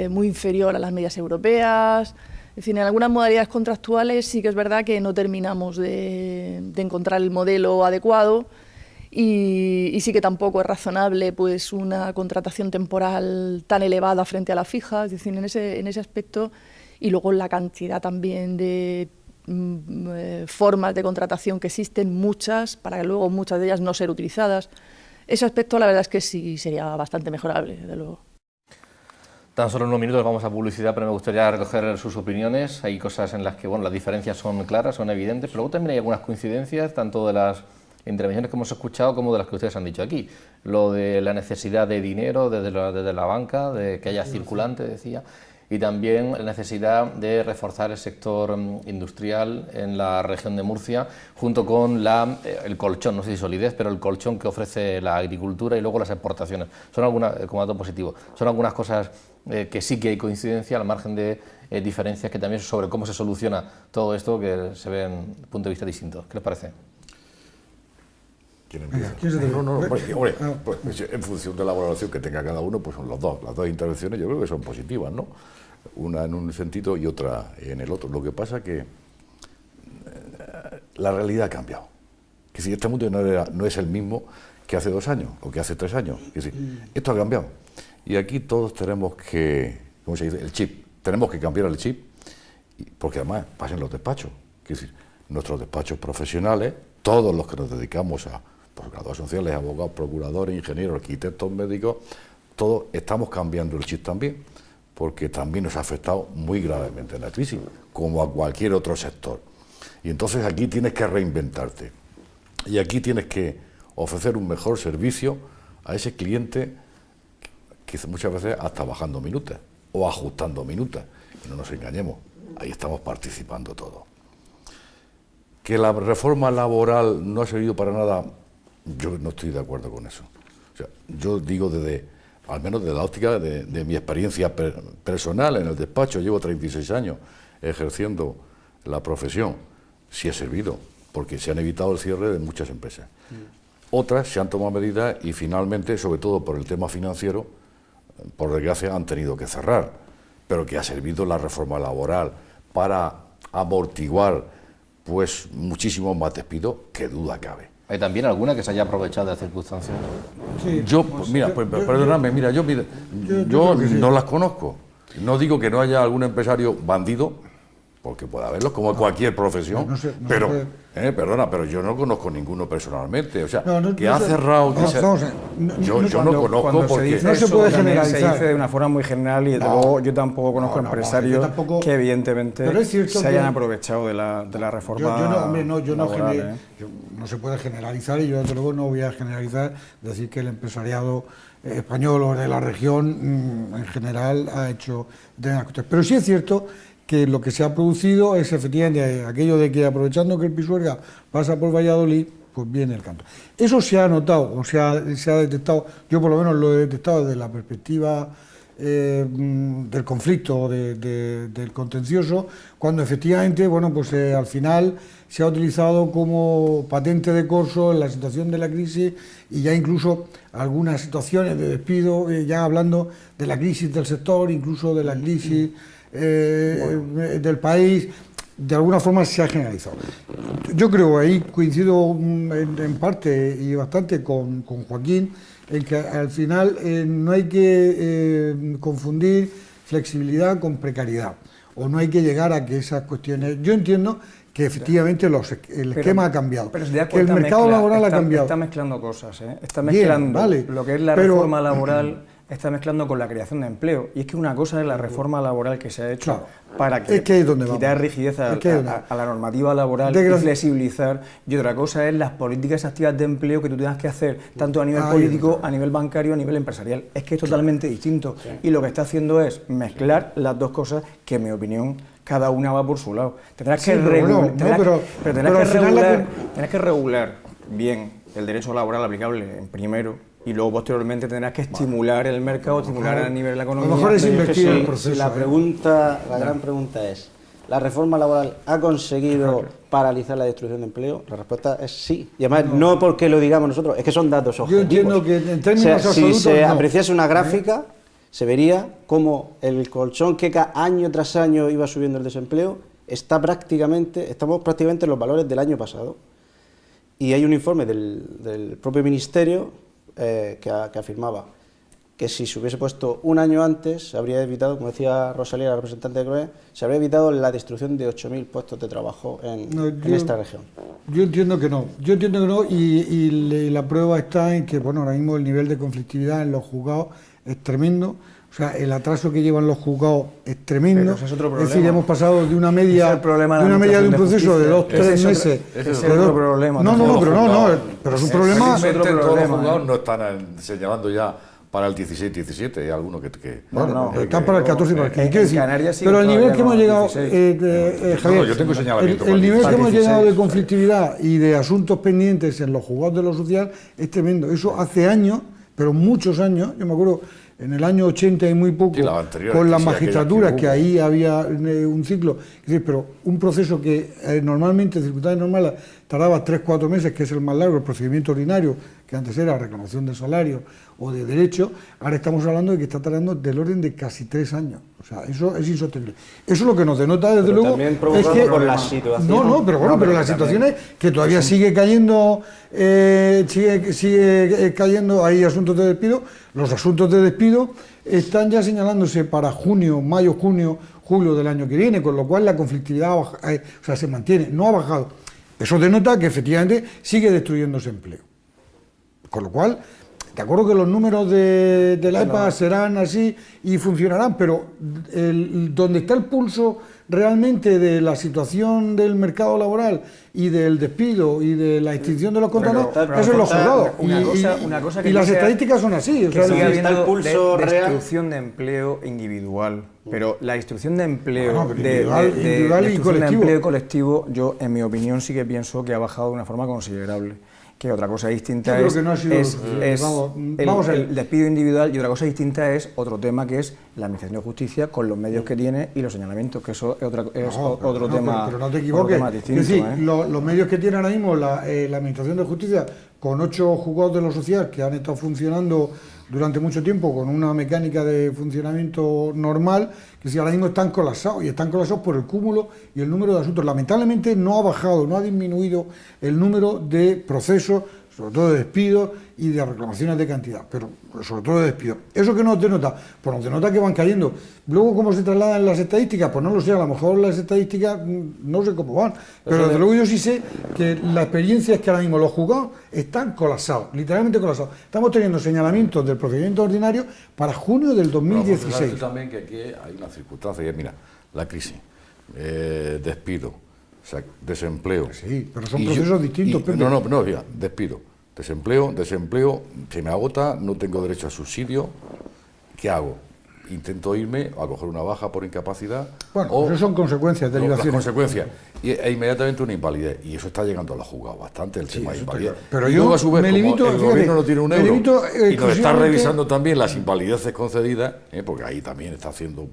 muy inferior a las medias europeas. Es decir, en algunas modalidades contractuales sí que es verdad que no terminamos de encontrar el modelo adecuado, y sí que tampoco es razonable pues una contratación temporal tan elevada frente a la fija. Es decir, en ese aspecto, y luego la cantidad también de formas de contratación que existen, muchas, para que luego muchas de ellas no ser utilizadas. Ese aspecto la verdad es que sí sería bastante mejorable, desde luego. Tan solo en unos minutos vamos a publicidad, pero me gustaría recoger sus opiniones. Hay cosas en las que las diferencias son claras, son evidentes, pero luego también hay algunas coincidencias, tanto de las intervenciones que hemos escuchado como de las que ustedes han dicho aquí. Lo de la necesidad de dinero desde la banca, de que haya circulante, decía, y también la necesidad de reforzar el sector industrial en la región de Murcia, junto con el colchón, no sé si solidez, pero el colchón que ofrece la agricultura y luego las exportaciones. Son algunas, como dato positivo, son algunas cosas que sí que hay coincidencia, al margen de diferencias que también sobre cómo se soluciona todo esto, que se ven puntos de vista distintos. ¿Qué les parece? ¿Quién empieza? Hombre, pues, en función de la valoración que tenga cada uno, pues son las dos intervenciones yo creo que son positivas, ¿no? Una en un sentido y otra en el otro. Lo que pasa que la realidad ha cambiado. Que si este mundo no es el mismo que hace 2 años o que hace 3 años. Que si, esto ha cambiado. Y aquí todos tenemos que, ¿cómo se dice? El chip. Tenemos que cambiar el chip, porque además pasa en los despachos. Es decir, nuestros despachos profesionales, todos los que nos dedicamos a graduados sociales, abogados, procuradores, ingenieros, arquitectos, médicos, todos estamos cambiando el chip también, porque también nos ha afectado muy gravemente en la crisis, como a cualquier otro sector. Y entonces aquí tienes que reinventarte. Y aquí tienes que ofrecer un mejor servicio a ese cliente, que muchas veces hasta bajando minutas o ajustando minutas. Y no nos engañemos, ahí estamos participando todos. Que la reforma laboral no ha servido para nada, yo no estoy de acuerdo con eso. O sea, yo digo al menos desde la óptica de mi experiencia personal en el despacho, llevo 36 años ejerciendo la profesión, sí ha servido, porque se han evitado el cierre de muchas empresas. Otras se han tomado medidas y finalmente, sobre todo por el tema financiero, por desgracia han tenido que cerrar, pero que ha servido la reforma laboral para amortiguar pues muchísimos más despidos, que duda cabe. ¿Hay también alguna que se haya aprovechado de las circunstancias? Sí, perdóname, yo no las conozco. No digo que no haya algún empresario bandido, porque puede haberlos, como cualquier profesión, pero yo no conozco ninguno personalmente. O sea, ha cerrado... Yo no conozco porque... No se puede generalizar. Se dice de una forma muy general y luego yo tampoco conozco empresarios que evidentemente se hayan aprovechado de la reforma laboral. No se puede generalizar y yo desde luego no voy a generalizar, decir que el empresariado español o de la región en general ha hecho determinadas cuestiones. Pero sí es cierto que lo que se ha producido es efectivamente aquello de que aprovechando que el Pisuerga pasa por Valladolid, pues viene el canto. Eso se ha notado, o se ha detectado, yo por lo menos lo he detectado desde la perspectiva del conflicto, del contencioso, cuando efectivamente, bueno, pues al final se ha utilizado como patente de corso en la situación de la crisis y ya incluso algunas situaciones de despido, ya hablando de la crisis del sector, incluso de la crisis del país, de alguna forma se ha generalizado. Yo creo, ahí coincido en parte y bastante con Joaquín, en que al final no hay que confundir flexibilidad con precariedad, o no hay que llegar a que esas cuestiones... Yo entiendo que efectivamente el esquema ha cambiado, que el mercado laboral ha cambiado. Está mezclando cosas, está mezclando lo que es la reforma laboral, está mezclando con la creación de empleo. Y es que una cosa es la reforma laboral que se ha hecho para quitar rigidez a la normativa laboral y flexibilizar, y otra cosa es las políticas activas de empleo que tú tengas que hacer, tanto a nivel político, a nivel bancario, a nivel empresarial. Es que es totalmente distinto. Y lo que está haciendo es mezclar las dos cosas que, en mi opinión, cada una va por su lado. Tendrás que regular bien el derecho laboral aplicable en primero, y luego posteriormente tendrás que estimular el mercado, estimular a nivel de la economía. A lo mejor es invertir el proceso. La gran pregunta es, ¿la reforma laboral ha conseguido paralizar la destrucción de empleo? La respuesta es sí. Y además no porque lo digamos nosotros, es que son datos objetivos. Yo entiendo que en términos absolutos si se apreciase una gráfica, se vería cómo el colchón que año tras año iba subiendo el desempleo estamos prácticamente en los valores del año pasado. Y hay un informe del propio Ministerio que afirmaba que si se hubiese puesto un año antes, se habría evitado, como decía Rosalía, la representante de CROE, se habría evitado la destrucción de 8.000 puestos de trabajo en esta región. Yo entiendo que no, y la prueba está en que, bueno, ahora mismo el nivel de conflictividad en los juzgados es tremendo. O sea, el atraso que llevan los juzgados es tremendo. Pero es otro problema. Es decir, hemos pasado de una media, de un proceso de 2-3 meses. Ese es otro problema. Pero es un problema. Felizmente todos los juzgados no están señalando ya para el 16-17, hay algunos que están para el 14 y para el 15. Quiero decir, Canarias sí, pero el nivel que hemos llegado, Javier, yo tengo señalamiento el nivel que hemos 16, llegado de conflictividad y de asuntos pendientes en los juzgados de lo social es tremendo. Eso hace años, pero muchos años, yo me acuerdo en el año 80 y muy poco, con las magistraturas, que ahí había un ciclo, es decir, pero un proceso que normalmente, en circunstancias normales, tardaba 3-4 meses, que es el más largo, el procedimiento ordinario, que antes era reclamación de salario o de derecho, ahora estamos hablando de que está tardando del orden de casi 3 años. O sea, eso es insostenible. Eso es lo que nos denota, desde luego, es que por la situación. pero la situación es que todavía sigue cayendo, sigue cayendo, hay asuntos de despido. Los asuntos de despido están ya señalándose para junio, mayo, junio, julio del año que viene, con lo cual la conflictividad se mantiene, no ha bajado. Eso denota que efectivamente sigue destruyéndose empleo. Con lo cual, de acuerdo que los números de la EPA serán así y funcionarán, pero donde está el pulso realmente de la situación del mercado laboral y del despido y de la extinción de los contratos, eso es los juzgados. Y las estadísticas son así. Que sigue habiendo el pulso destrucción de empleo individual, pero la destrucción de empleo individual y colectivo. De empleo colectivo, yo en mi opinión sí que pienso que ha bajado de una forma considerable. Que otra cosa distinta es el despido individual, y otra cosa distinta es otro tema, que es la Administración de Justicia con los medios que tiene y los señalamientos, que eso es otro tema. Pero no te equivoques, distinto, es decir, los medios que tiene ahora mismo la Administración de Justicia, con 8 juzgados de lo social que han estado funcionando durante mucho tiempo con una mecánica de funcionamiento normal, que si ahora mismo están colapsados, y están colapsados por el cúmulo y el número de asuntos. Lamentablemente no ha bajado, no ha disminuido el número de procesos, sobre todo de despidos y de reclamaciones de cantidad, pero sobre todo de despidos. ¿Eso qué nos denota? Pues nos denota que van cayendo. Luego, ¿cómo se trasladan las estadísticas? Pues no lo sé, a lo mejor las estadísticas no sé cómo van, pero desde luego yo sí sé que la experiencia es que ahora mismo los juzgados están colapsados, literalmente colapsados. Estamos teniendo señalamientos del procedimiento ordinario para junio del 2016. Pero también que aquí hay una circunstancia, y es, mira, la crisis, despido, o sea, desempleo. Sí, pero son procesos distintos. No, mira, despido, desempleo, se me agota, no tengo derecho a subsidio, ¿qué hago? Intento irme a coger una baja por incapacidad. Bueno, eso son consecuencias, derivaciones. Las consecuencias. E inmediatamente una invalidez. Y eso está llegando a los juzgados bastante, el tema de invalidez. Pero y yo luego, a su vez, me limito, como el gobierno no tiene un euro y nos está revisando exclusivamente también las invalideces concedidas, porque ahí también está haciendo...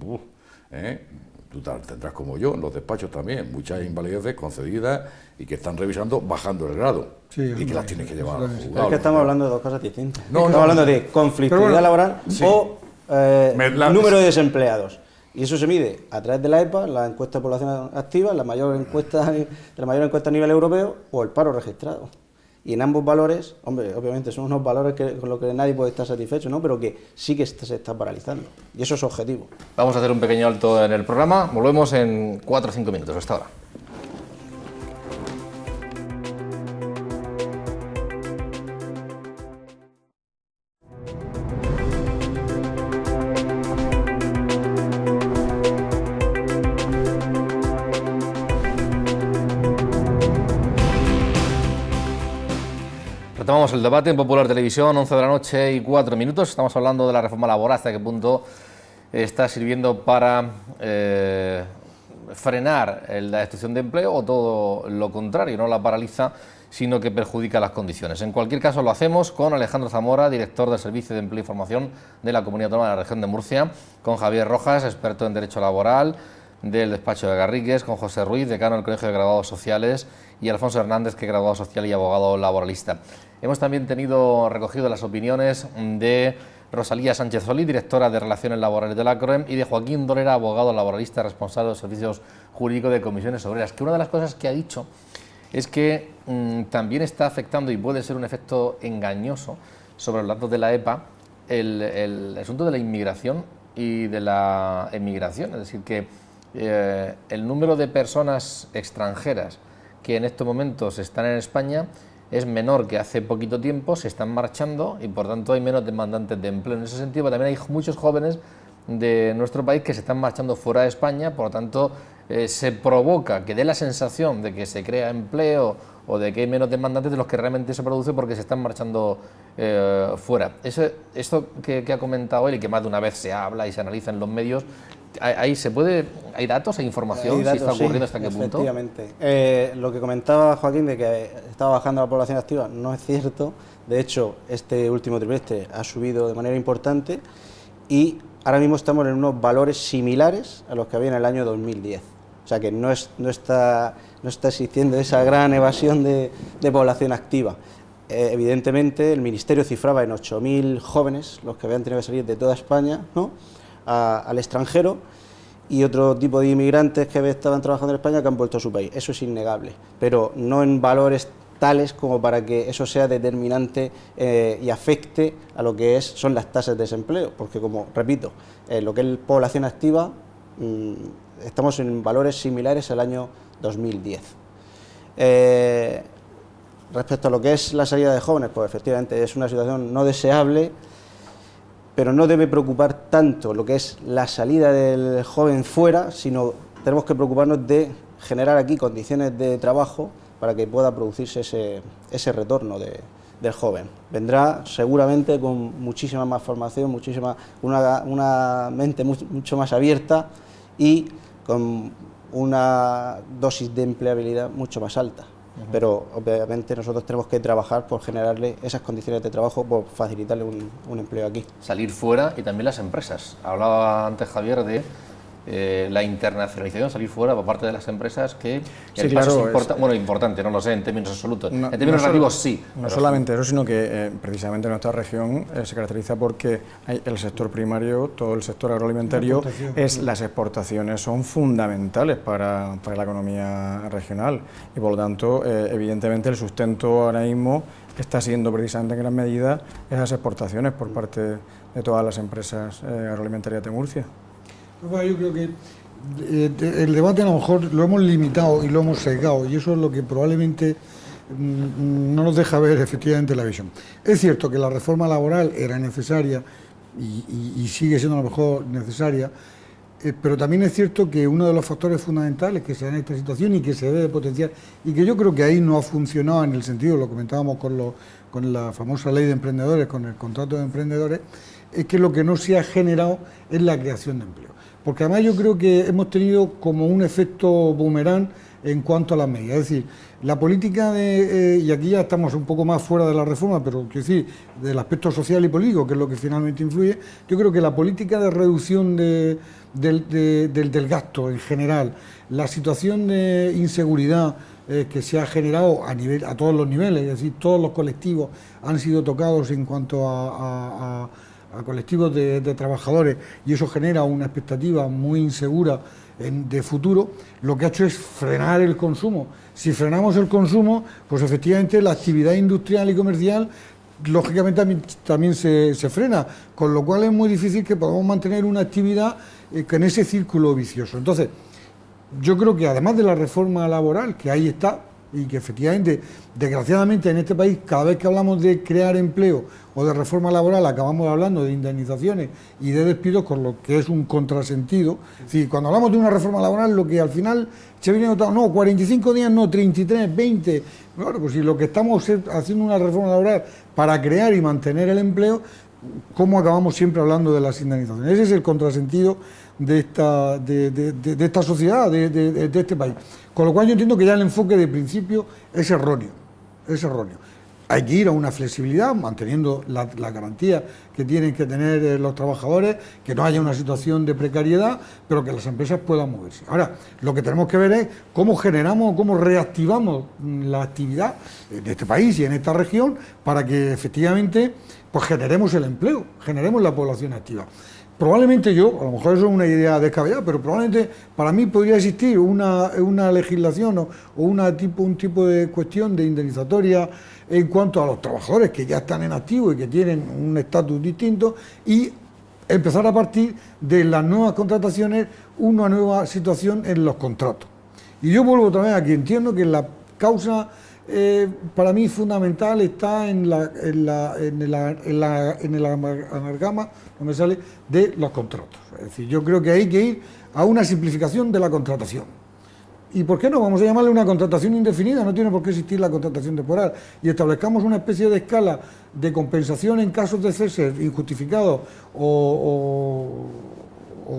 Tú tendrás, como yo, en los despachos también, muchas invalideces concedidas y que están revisando bajando el grado. Sí, y que las tienes que llevar a los Es juzgados. que estamos hablando de dos cosas distintas. No, estamos hablando de conflictividad laboral o número de desempleados. Y eso se mide a través de la EPA, la encuesta de población activa, la mayor encuesta a nivel europeo, o el paro registrado. Y en ambos valores, hombre, obviamente son unos valores con los que nadie puede estar satisfecho, ¿no? Pero que sí que se está paralizando. Y eso es objetivo. Vamos a hacer un pequeño alto en el programa. Volvemos en 4 o 5 minutos. Hasta ahora. Retomamos el debate en Popular Televisión, 11 de la noche y 4 minutos. Estamos hablando de la reforma laboral, hasta qué punto está sirviendo para frenar la destrucción de empleo o todo lo contrario, no la paraliza, sino que perjudica las condiciones. En cualquier caso lo hacemos con Alejandro Zamora, director del Servicio de Empleo y Formación de la Comunidad Autónoma de la Región de Murcia, con Javier Rojas, experto en Derecho Laboral del despacho de Garrigues, con José Ruiz, decano del Colegio de Graduados Sociales, y Alfonso Hernández, que es graduado social y abogado laboralista. Hemos también recogido las opiniones de Rosalía Sánchez Solí, directora de Relaciones Laborales de la CROEM, y de Joaquín Dolera, abogado laboralista responsable de los servicios jurídicos de comisiones obreras, que una de las cosas que ha dicho es que también está afectando y puede ser un efecto engañoso sobre los datos de la EPA, el asunto de la inmigración y de la emigración, es decir, que el número de personas extranjeras que en estos momentos están en España es menor que hace poquito tiempo, se están marchando y por tanto hay menos demandantes de empleo. En ese sentido, también hay muchos jóvenes de nuestro país que se están marchando fuera de España, por lo tanto se provoca que dé la sensación de que se crea empleo o de que hay menos demandantes de los que realmente se produce porque se están marchando fuera. Esto que ha comentado él y que más de una vez se habla y se analiza en los medios, ¿hay datos, hay información, si está ocurriendo hasta qué punto? Efectivamente. Lo que comentaba Joaquín de que estaba bajando la población activa no es cierto. De hecho, este último trimestre ha subido de manera importante y ahora mismo estamos en unos valores similares a los que había en el año 2010. O sea que no está existiendo esa gran evasión de población activa. Evidentemente, el Ministerio cifraba en 8.000 jóvenes los que habían tenido que salir de toda España, ¿no?, al extranjero, y otro tipo de inmigrantes que estaban trabajando en España que han vuelto a su país. Eso es innegable, pero no en valores tales como para que eso sea determinante y afecte a lo que son las tasas de desempleo, porque, como repito, lo que es población activa, estamos en valores similares al año 2010. Respecto a lo que es la salida de jóvenes, pues efectivamente es una situación no deseable, pero no debe preocupar tanto lo que es la salida del joven fuera, sino tenemos que preocuparnos de generar aquí condiciones de trabajo para que pueda producirse ese retorno del joven. Vendrá seguramente con muchísima más formación, una mente mucho más abierta y con una dosis de empleabilidad mucho más alta. Pero obviamente nosotros tenemos que trabajar por generarle esas condiciones de trabajo, por facilitarle un empleo aquí. Salir fuera y también las empresas. Hablaba antes Javier de la internacionalización, salir fuera por parte de las empresas, que sí, claro, es importante, no lo sé en términos absolutos, en términos relativos sí. No solamente eso, sino que precisamente nuestra región se caracteriza porque el sector primario, todo el sector agroalimentario, las exportaciones son fundamentales para la economía regional y por lo tanto evidentemente el sustento ahora mismo está siendo precisamente en gran medida esas exportaciones por parte de todas las empresas agroalimentarias de Murcia. Yo creo que el debate a lo mejor lo hemos limitado y lo hemos sesgado, y eso es lo que probablemente no nos deja ver efectivamente la visión. Es cierto que la reforma laboral era necesaria y sigue siendo a lo mejor necesaria, pero también es cierto que uno de los factores fundamentales que se da en esta situación y que se debe potenciar, y que yo creo que ahí no ha funcionado en el sentido, lo comentábamos con la famosa ley de emprendedores, con el contrato de emprendedores, es que lo que no se ha generado es la creación de empleo. Porque además yo creo que hemos tenido como un efecto boomerang en cuanto a las medidas. Es decir, la política y aquí ya estamos un poco más fuera de la reforma, pero quiero decir, del aspecto social y político, que es lo que finalmente influye, yo creo que la política de reducción del gasto en general, la situación de inseguridad que se ha generado a todos los niveles, es decir, todos los colectivos han sido tocados en cuanto a colectivos de trabajadores, y eso genera una expectativa muy insegura de futuro, lo que ha hecho es frenar el consumo. Si frenamos el consumo, pues efectivamente la actividad industrial y comercial lógicamente también se frena, con lo cual es muy difícil que podamos mantener una actividad en ese círculo vicioso. Entonces, yo creo que además de la reforma laboral, que ahí está, y que efectivamente, desgraciadamente en este país, cada vez que hablamos de crear empleo o de reforma laboral, acabamos hablando de indemnizaciones y de despidos, con lo que es un contrasentido. Es decir, cuando hablamos de una reforma laboral, lo que al final se viene notando, no, 45 días, no, 33, 20... Claro, pues si lo que estamos haciendo una reforma laboral para crear y mantener el empleo, ¿cómo acabamos siempre hablando de las indemnizaciones? Ese es el contrasentido de esta sociedad, de este país. Con lo cual yo entiendo que ya el enfoque de principio es erróneo, Hay que ir a una flexibilidad, manteniendo las garantías que tienen que tener los trabajadores, que no haya una situación de precariedad, pero que las empresas puedan moverse. Ahora, lo que tenemos que ver es cómo generamos, cómo reactivamos la actividad en este país y en esta región para que efectivamente pues generemos el empleo, generemos la población activa. probablemente yo, a lo mejor eso es una idea descabellada, pero probablemente para mí podría existir una legislación o un tipo de cuestión de indemnizatoria en cuanto a los trabajadores que ya están en activo y que tienen un estatus distinto, y empezar a partir de las nuevas contrataciones una nueva situación en los contratos. Y yo vuelvo otra vez aquí, entiendo que la causa para mí fundamental está en el amalgama, no me sale, de los contratos. Es decir, yo creo que hay que ir a una simplificación de la contratación. ¿Y por qué no? Vamos a llamarle una contratación indefinida, no tiene por qué existir la contratación temporal, y establezcamos una especie de escala de compensación en casos de cese injustificados o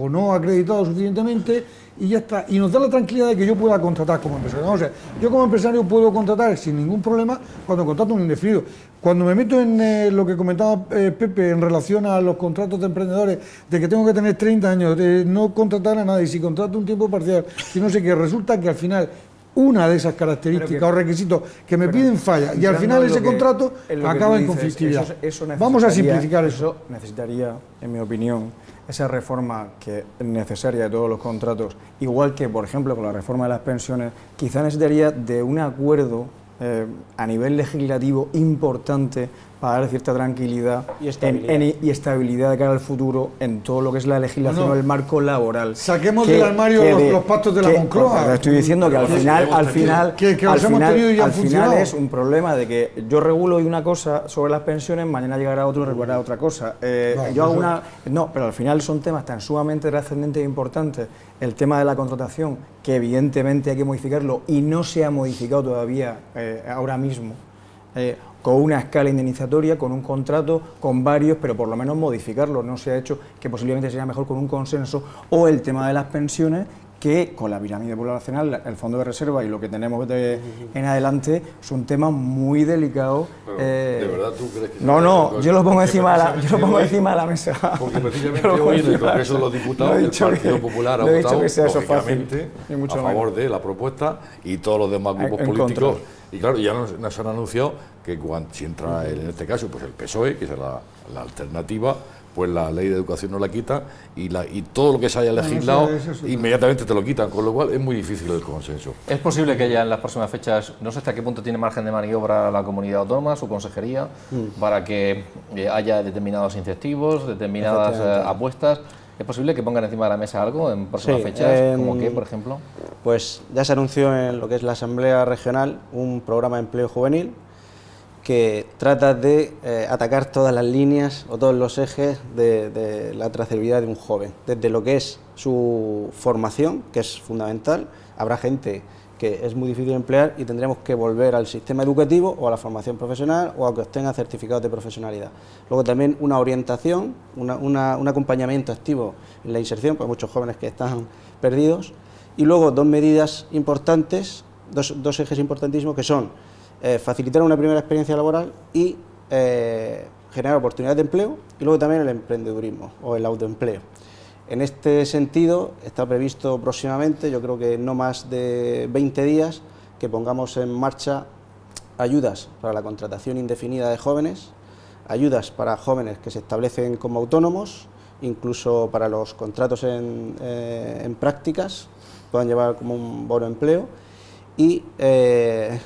no acreditados suficientemente, y ya está. Y nos da la tranquilidad de que yo pueda contratar como empresario. Vamos a ver, yo como empresario puedo contratar sin ningún problema cuando contrato un indefinido. Cuando me meto en lo que comentaba Pepe en relación a los contratos de emprendedores, de que tengo que tener 30 años, de no contratar a nadie, si contrato un tiempo parcial, si no sé qué, resulta que al final una de esas características o requisitos que me piden falla, y al final ese contrato acaba en conflictividad. Vamos a simplificar eso. Eso necesitaría, en mi opinión, esa reforma que es necesaria de todos los contratos, igual que, por ejemplo, con la reforma de las pensiones, quizá necesitaría de un acuerdo a nivel legislativo importante para dar cierta tranquilidad y estabilidad de cara al futuro en todo lo que es la legislación o el marco laboral. Saquemos del armario los pactos de la Moncloa. Estoy diciendo que al final es un problema de que yo regulo una cosa sobre las pensiones, mañana llegará otro y regulará otra cosa. Pero al final son temas tan sumamente trascendentes e importantes. El tema de la contratación, que evidentemente hay que modificarlo y no se ha modificado todavía ahora mismo. Con una escala indemnizatoria, con un contrato, con varios, pero por lo menos modificarlo. No se ha hecho, que posiblemente sería mejor con un consenso, o el tema de las pensiones, que con la pirámide poblacional, el fondo de reserva y lo que tenemos en adelante son temas muy delicados. ¿De verdad tú crees que yo lo pongo encima de la mesa. Porque precisamente hoy en el Congreso de los Diputados el Partido Popular ha votado lógicamente a favor de la propuesta, y todos los demás grupos políticos. Y claro, ya nos han anunciado que si entra en este caso pues el PSOE, que es la alternativa, pues la ley de educación no la quita, y todo lo que se haya legislado inmediatamente te lo quitan, con lo cual es muy difícil el consenso. Es posible que ya en las próximas fechas, no sé hasta qué punto tiene margen de maniobra la comunidad autónoma, su consejería, para que haya determinados incentivos, determinadas apuestas. ¿Es posible que pongan encima de la mesa algo en próximas fechas? ¿Como qué, por ejemplo? Pues ya se anunció en lo que es la Asamblea Regional un programa de empleo juvenil que trata de atacar todas las líneas o todos los ejes de la trazabilidad de un joven, desde lo que es su formación, que es fundamental. Habrá gente que es muy difícil de emplear y tendremos que volver al sistema educativo o a la formación profesional o a que obtenga certificados de profesionalidad. Luego también una orientación, un acompañamiento activo en la inserción para muchos jóvenes que están perdidos. Y luego dos medidas importantes, dos ejes importantísimos, que son facilitar una primera experiencia laboral y generar oportunidades de empleo, y luego también el emprendedurismo o el autoempleo. En este sentido está previsto próximamente, yo creo que no más de 20 días, que pongamos en marcha ayudas para la contratación indefinida de jóvenes, ayudas para jóvenes que se establecen como autónomos, incluso para los contratos en prácticas, puedan llevar como un bono empleo, y,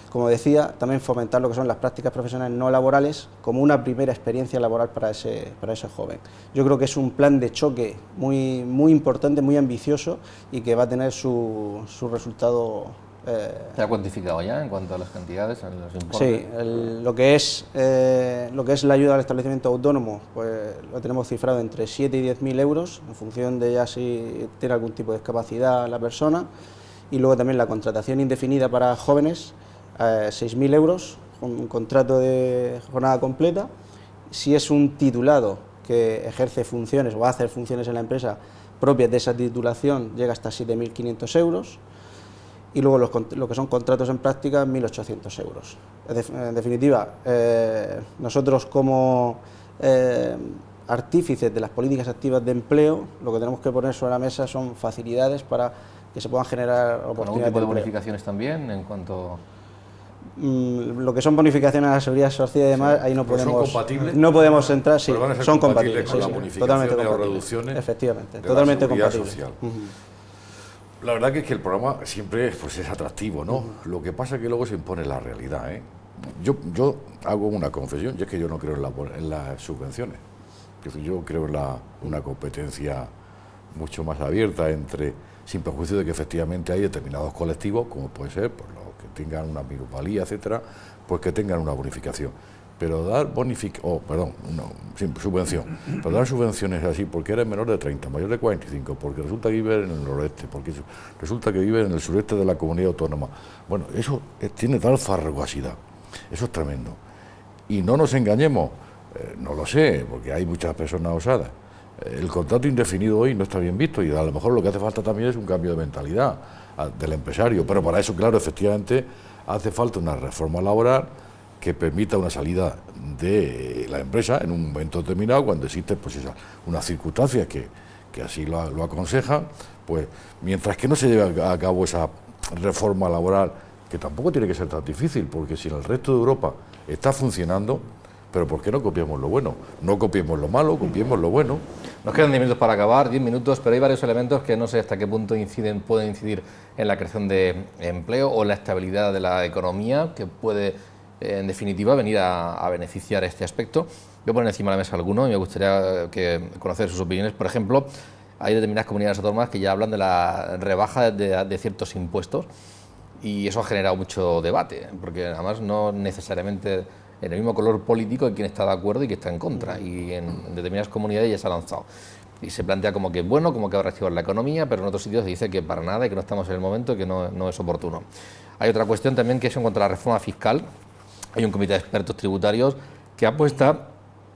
como decía, también fomentar lo que son las prácticas profesionales no laborales como una primera experiencia laboral para ese joven. Yo creo que es un plan de choque muy importante, muy ambicioso, y que va a tener su resultado. ¿Se ha cuantificado ya en cuanto a las cantidades, en los importes? Sí, lo que es la ayuda al establecimiento autónomo, pues lo tenemos cifrado entre 7 y 10.000 euros, en función de ya si tiene algún tipo de discapacidad la persona. Y luego también la contratación indefinida para jóvenes, 6.000 euros, un contrato de jornada completa. Si es un titulado que ejerce funciones o va a hacer funciones en la empresa propias de esa titulación, llega hasta 7.500 euros. Y luego lo que son contratos en práctica, 1.800 euros. En definitiva, nosotros como artífices de las políticas activas de empleo, lo que tenemos que poner sobre la mesa son facilidades para que se puedan generar oportunidades. ¿Algún tipo de bonificaciones también en cuanto...? lo que son bonificaciones a la seguridad social y demás, ahí no Pero podemos, ¿son compatibles? no podemos entrar, sí, Pero van a ser son compatibles compatibles, con sí, las sí, bonificaciones totalmente o compatibles, reducciones efectivamente, de la totalmente seguridad compatibles. social. La verdad que es que el programa siempre pues, es atractivo, ¿no? Lo que pasa es que luego se impone la realidad, ¿eh? Yo hago una confesión, y es que yo no creo en las subvenciones. Yo creo en una competencia mucho más abierta sin perjuicio de que efectivamente hay determinados colectivos, como puede ser por los que tengan una minusvalía, etcétera, pues que tengan una bonificación. Pero dar subvención, pero dar subvenciones así porque eres menor de 30, mayor de 45, porque resulta que vives en el noroeste, porque resulta que vives en el sureste de la comunidad autónoma. Bueno, eso tiene tal farragosidad, eso es tremendo. Y no nos engañemos, no lo sé, porque hay muchas personas osadas. El contrato indefinido hoy no está bien visto y a lo mejor lo que hace falta también es un cambio de mentalidad del empresario, pero para eso, claro, efectivamente, hace falta una reforma laboral que permita una salida de la empresa en un momento determinado, cuando existen pues unas circunstancias que así lo aconsejan, pues mientras que no se lleve a cabo esa reforma laboral, que tampoco tiene que ser tan difícil, porque si en el resto de Europa está funcionando, pero ¿por qué no copiamos lo bueno? No copiemos lo malo, copiemos lo bueno. Nos quedan 10 minutos para acabar, 10 minutos, pero hay varios elementos que no sé hasta qué punto pueden incidir en la creación de empleo o en la estabilidad de la economía, que puede, en definitiva, venir a beneficiar este aspecto. Voy a poner encima de la mesa alguno y me gustaría conocer sus opiniones. Por ejemplo, hay determinadas comunidades autónomas que ya hablan de la rebaja de ciertos impuestos y eso ha generado mucho debate, porque además no necesariamente en el mismo color político hay quien está de acuerdo y quien está en contra, y en determinadas comunidades ya se ha lanzado. Y se plantea como que es bueno, como que va a reactivar la economía, pero en otros sitios se dice que para nada y que no estamos en el momento y que no es oportuno. Hay otra cuestión también que es en cuanto a la reforma fiscal. Hay un comité de expertos tributarios que apuesta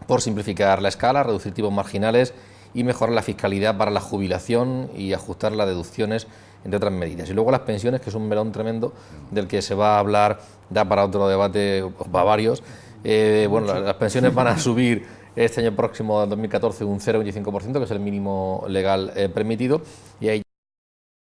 por simplificar la escala, reducir tipos marginales y mejorar la fiscalidad para la jubilación y ajustar las deducciones, entre otras medidas. Y luego las pensiones, que es un melón tremendo del que se va a hablar, da para otro debate, para varios. Bueno, las pensiones van a subir este año próximo, 2014, un 0,25%, que es el mínimo legal permitido, y hay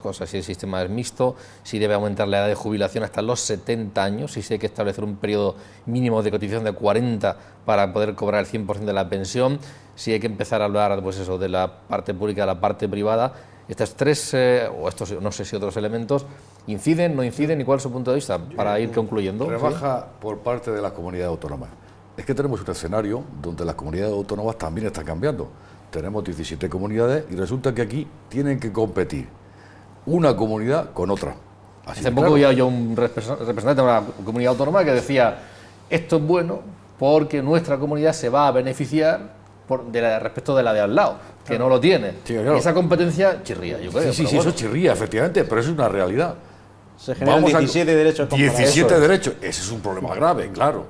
cosas, si el sistema es mixto, si debe aumentar la edad de jubilación hasta los 70 años, si hay que establecer un periodo mínimo de cotización de 40 para poder cobrar el 100% de la pensión, si hay que empezar a hablar pues eso, de la parte pública, de la parte privada. Estas tres, o estos no sé si otros elementos, ¿inciden, no inciden y cuál es su punto de vista? Para ir concluyendo. Rebaja por parte de las comunidades autónomas. Es que tenemos un escenario donde las comunidades autónomas también están cambiando. Tenemos 17 comunidades y resulta que aquí tienen que competir una comunidad con otra. Hace poco había yo un representante de una comunidad autónoma que decía, esto es bueno porque nuestra comunidad se va a beneficiar respecto de la de al lado, que no lo tiene. Sí, claro. Y esa competencia chirría, yo creo. Sí, bueno. Eso chirría, efectivamente, pero eso es una realidad. Se generan 17 derechos comparados. 17 derechos, ese es un problema grave, claro.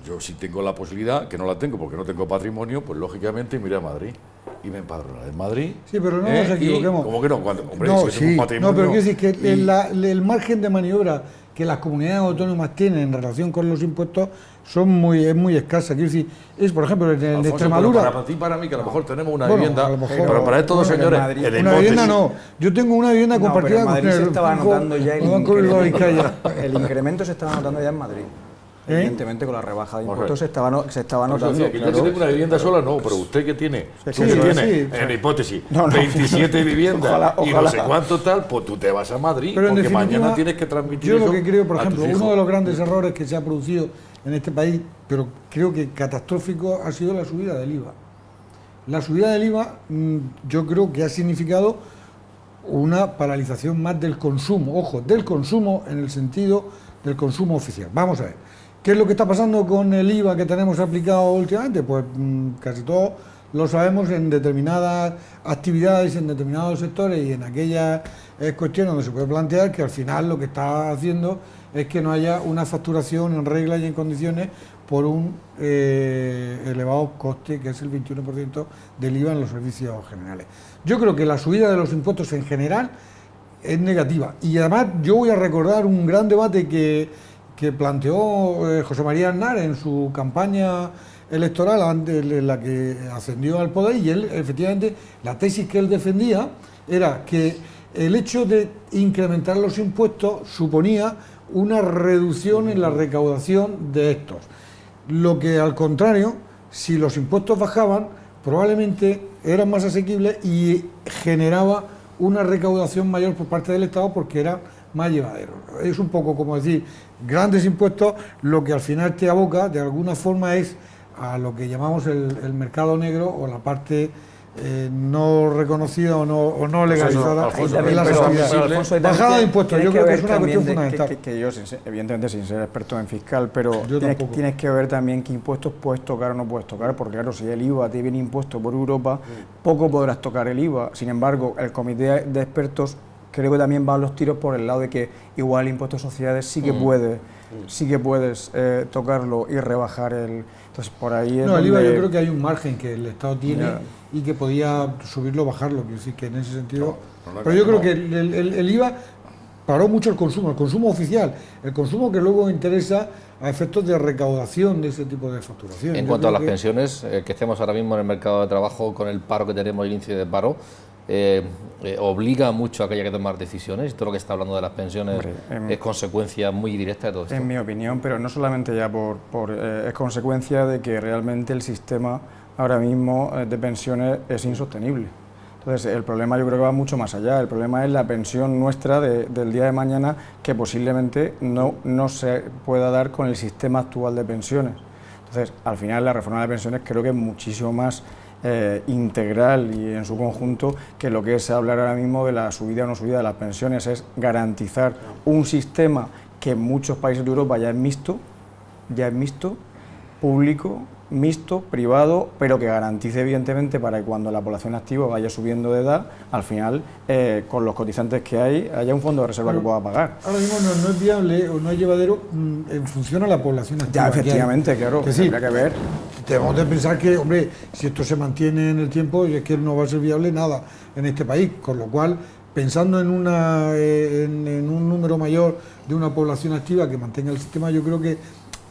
Yo si tengo la posibilidad, que no la tengo porque no tengo patrimonio, pues lógicamente me iré a Madrid y me empadronaré en Madrid. Sí, pero no nos equivocamos. ¿Cómo que no? Hombre, no, si un patrimonio, no, pero quiero decir que el margen de maniobra que las comunidades autónomas tienen en relación con los impuestos es muy escasa. Quiero decir, por ejemplo, en Alfonso, Extremadura. Para ti, para mí, que a lo mejor tenemos una Bueno, vivienda, a lo mejor, pero para estos dos señores, Madrid, en una vivienda no. Yo tengo una vivienda compartida en Madrid con se estaba notando ya el incremento se estaba notando ya en Madrid. Evidentemente con la rebaja de impuestos se estaba notando. Yo que tengo una vivienda sola, no, pero usted que tiene, en hipótesis, 27 viviendas ojalá. y no sé cuánto tal, pues tú te vas a Madrid, pero porque mañana tienes que transmitir yo eso. Yo lo que creo, por ejemplo, uno de los grandes errores que se ha producido en este país, pero creo que catastrófico, ha sido la subida del IVA. La subida del IVA yo creo que ha significado una paralización más del consumo, ojo, del consumo en el sentido del consumo oficial. Vamos a ver. ¿Qué es lo que está pasando con el IVA que tenemos aplicado últimamente? Pues casi todos lo sabemos en determinadas actividades, en determinados sectores y en aquellas cuestiones donde se puede plantear que al final lo que está haciendo es que no haya una facturación en regla y en condiciones por un elevado coste que es el 21% del IVA en los servicios generales. Yo creo que la subida de los impuestos en general es negativa y además yo voy a recordar un gran debate que planteó José María Aznar en su campaña electoral antes de la que ascendió al poder, y él, efectivamente, la tesis que él defendía era que el hecho de incrementar los impuestos suponía una reducción en la recaudación de estos. Lo que al contrario, si los impuestos bajaban, probablemente eran más asequibles y generaba una recaudación mayor por parte del Estado porque era más llevadero. Es un poco como decir, grandes impuestos, lo que al final te aboca de alguna forma es a lo que llamamos el mercado negro o la parte no reconocida o no legalizada en las actividades. Bajada de impuestos, yo creo que es una cuestión fundamental. Que yo, evidentemente, sin ser experto en fiscal, pero tienes que ver también qué impuestos puedes tocar o no puedes tocar, porque claro, si el IVA te viene impuesto por Europa, poco podrás tocar el IVA. Sin embargo, el comité de expertos creo que también va a los tiros por el lado de que igual el impuesto de sociedades sí que puedes tocarlo y rebajar el... Entonces, por ahí es el IVA yo creo que hay un margen que el Estado tiene y que podía subirlo o bajarlo, quiero decir que en ese sentido... pero yo creo que el IVA paró mucho el consumo oficial, el consumo que luego interesa a efectos de recaudación de ese tipo de facturación. En cuanto a las pensiones, que estemos ahora mismo en el mercado de trabajo con el paro que tenemos y el índice de paro, obliga mucho a que haya que tomar decisiones, y todo lo que está hablando de las pensiones es consecuencia muy directa de todo esto. En mi opinión, pero no solamente ya es consecuencia de que realmente el sistema ahora mismo de pensiones es insostenible. Entonces, el problema yo creo que va mucho más allá. El problema es la pensión nuestra del día de mañana, que posiblemente no se pueda dar con el sistema actual de pensiones. Entonces, al final, la reforma de pensiones creo que es muchísimo más integral y en su conjunto que lo que es hablar ahora mismo de la subida o no subida de las pensiones. Es garantizar un sistema que en muchos países de Europa ya es mixto, público, mixto, privado, pero que garantice evidentemente para que cuando la población activa vaya subiendo de edad, al final con los cotizantes que hay, haya un fondo de reserva que pueda pagar. Ahora mismo no es viable o no es llevadero en función a la población activa. Ya, efectivamente, claro, tendría que ver. Debemos de pensar que, hombre, si esto se mantiene en el tiempo, es que no va a ser viable nada en este país, con lo cual, pensando en un número mayor de una población activa que mantenga el sistema, yo creo que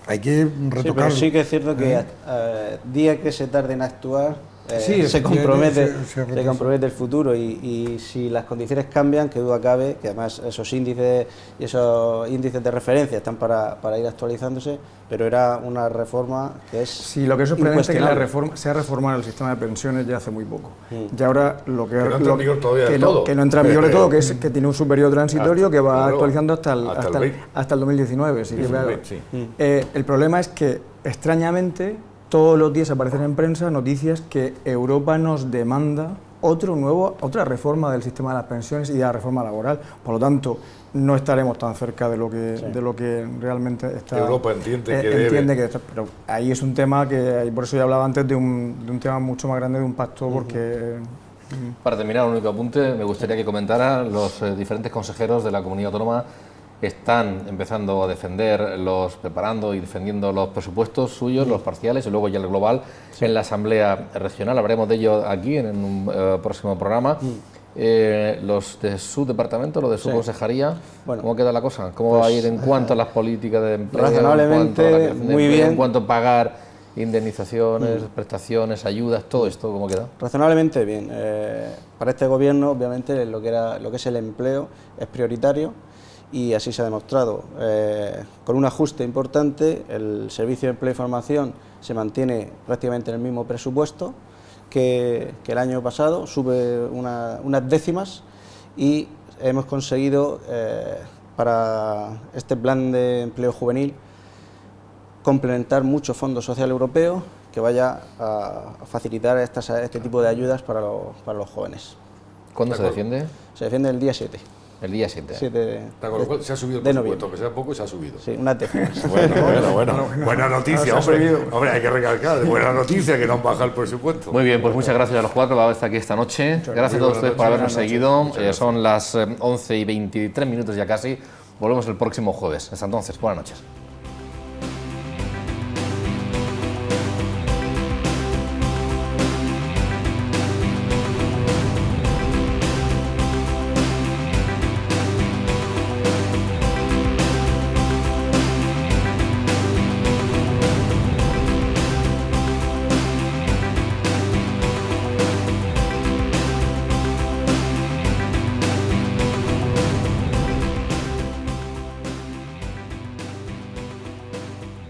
hay que retocarlo. Sí, pero sí que es cierto que día que se tarde en actuar, sí, se compromete el futuro, y si las condiciones cambian, que duda cabe, que además esos índices de referencia están para ir actualizándose, pero era una reforma que es sí, lo que es sorprendente es que se ha reformado el sistema de pensiones ya hace muy poco. Y ahora lo que no entra en vigor todavía de todo. Que no entra en vigor de todo, que tiene un superior transitorio que va actualizando hasta el 2019. Sí, el problema es que, extrañamente, todos los días aparecen en prensa noticias que Europa nos demanda otra reforma del sistema de las pensiones y de la reforma laboral. Por lo tanto, no estaremos tan cerca de lo que realmente está. Europa entiende que pero ahí es un tema que, por eso yo hablaba antes de un tema mucho más grande, de un pacto, porque... Para terminar, un único apunte, me gustaría que comentara los diferentes consejeros de la comunidad autónoma. Están empezando a preparando y defendiendo los presupuestos suyos, los parciales y luego ya el global en la Asamblea Regional. Hablaremos de ello aquí en un próximo programa. Los de su departamento, los de su consejería, ¿cómo queda la cosa? ¿Cómo va a ir en cuanto a las políticas de empleo? Razonablemente, muy bien. En cuanto a pagar indemnizaciones, prestaciones, ayudas, todo esto, ¿cómo queda? Razonablemente bien. Para este gobierno, obviamente, lo que es el empleo es prioritario. Y así se ha demostrado. Con un ajuste importante, el Servicio de Empleo y Formación se mantiene prácticamente en el mismo presupuesto que el año pasado, sube unas décimas, y hemos conseguido, para este plan de empleo juvenil, complementar mucho Fondo Social Europeo que vaya a facilitar este tipo de ayudas para los jóvenes. ¿Cuándo se defiende? Se defiende el día 7. El día 7. Con lo cual se ha subido el presupuesto, que sea poco, se ha subido. Sí, unas décimas. Bueno. Buena noticia, hombre, hay que recalcar. Buena noticia que no han bajado el presupuesto. Muy bien, pues muchas gracias a los cuatro por haber estado aquí esta noche. Gracias a todos ustedes por habernos seguido. Son las 11:23 ya casi. Volvemos el próximo jueves. Hasta entonces, buenas noches.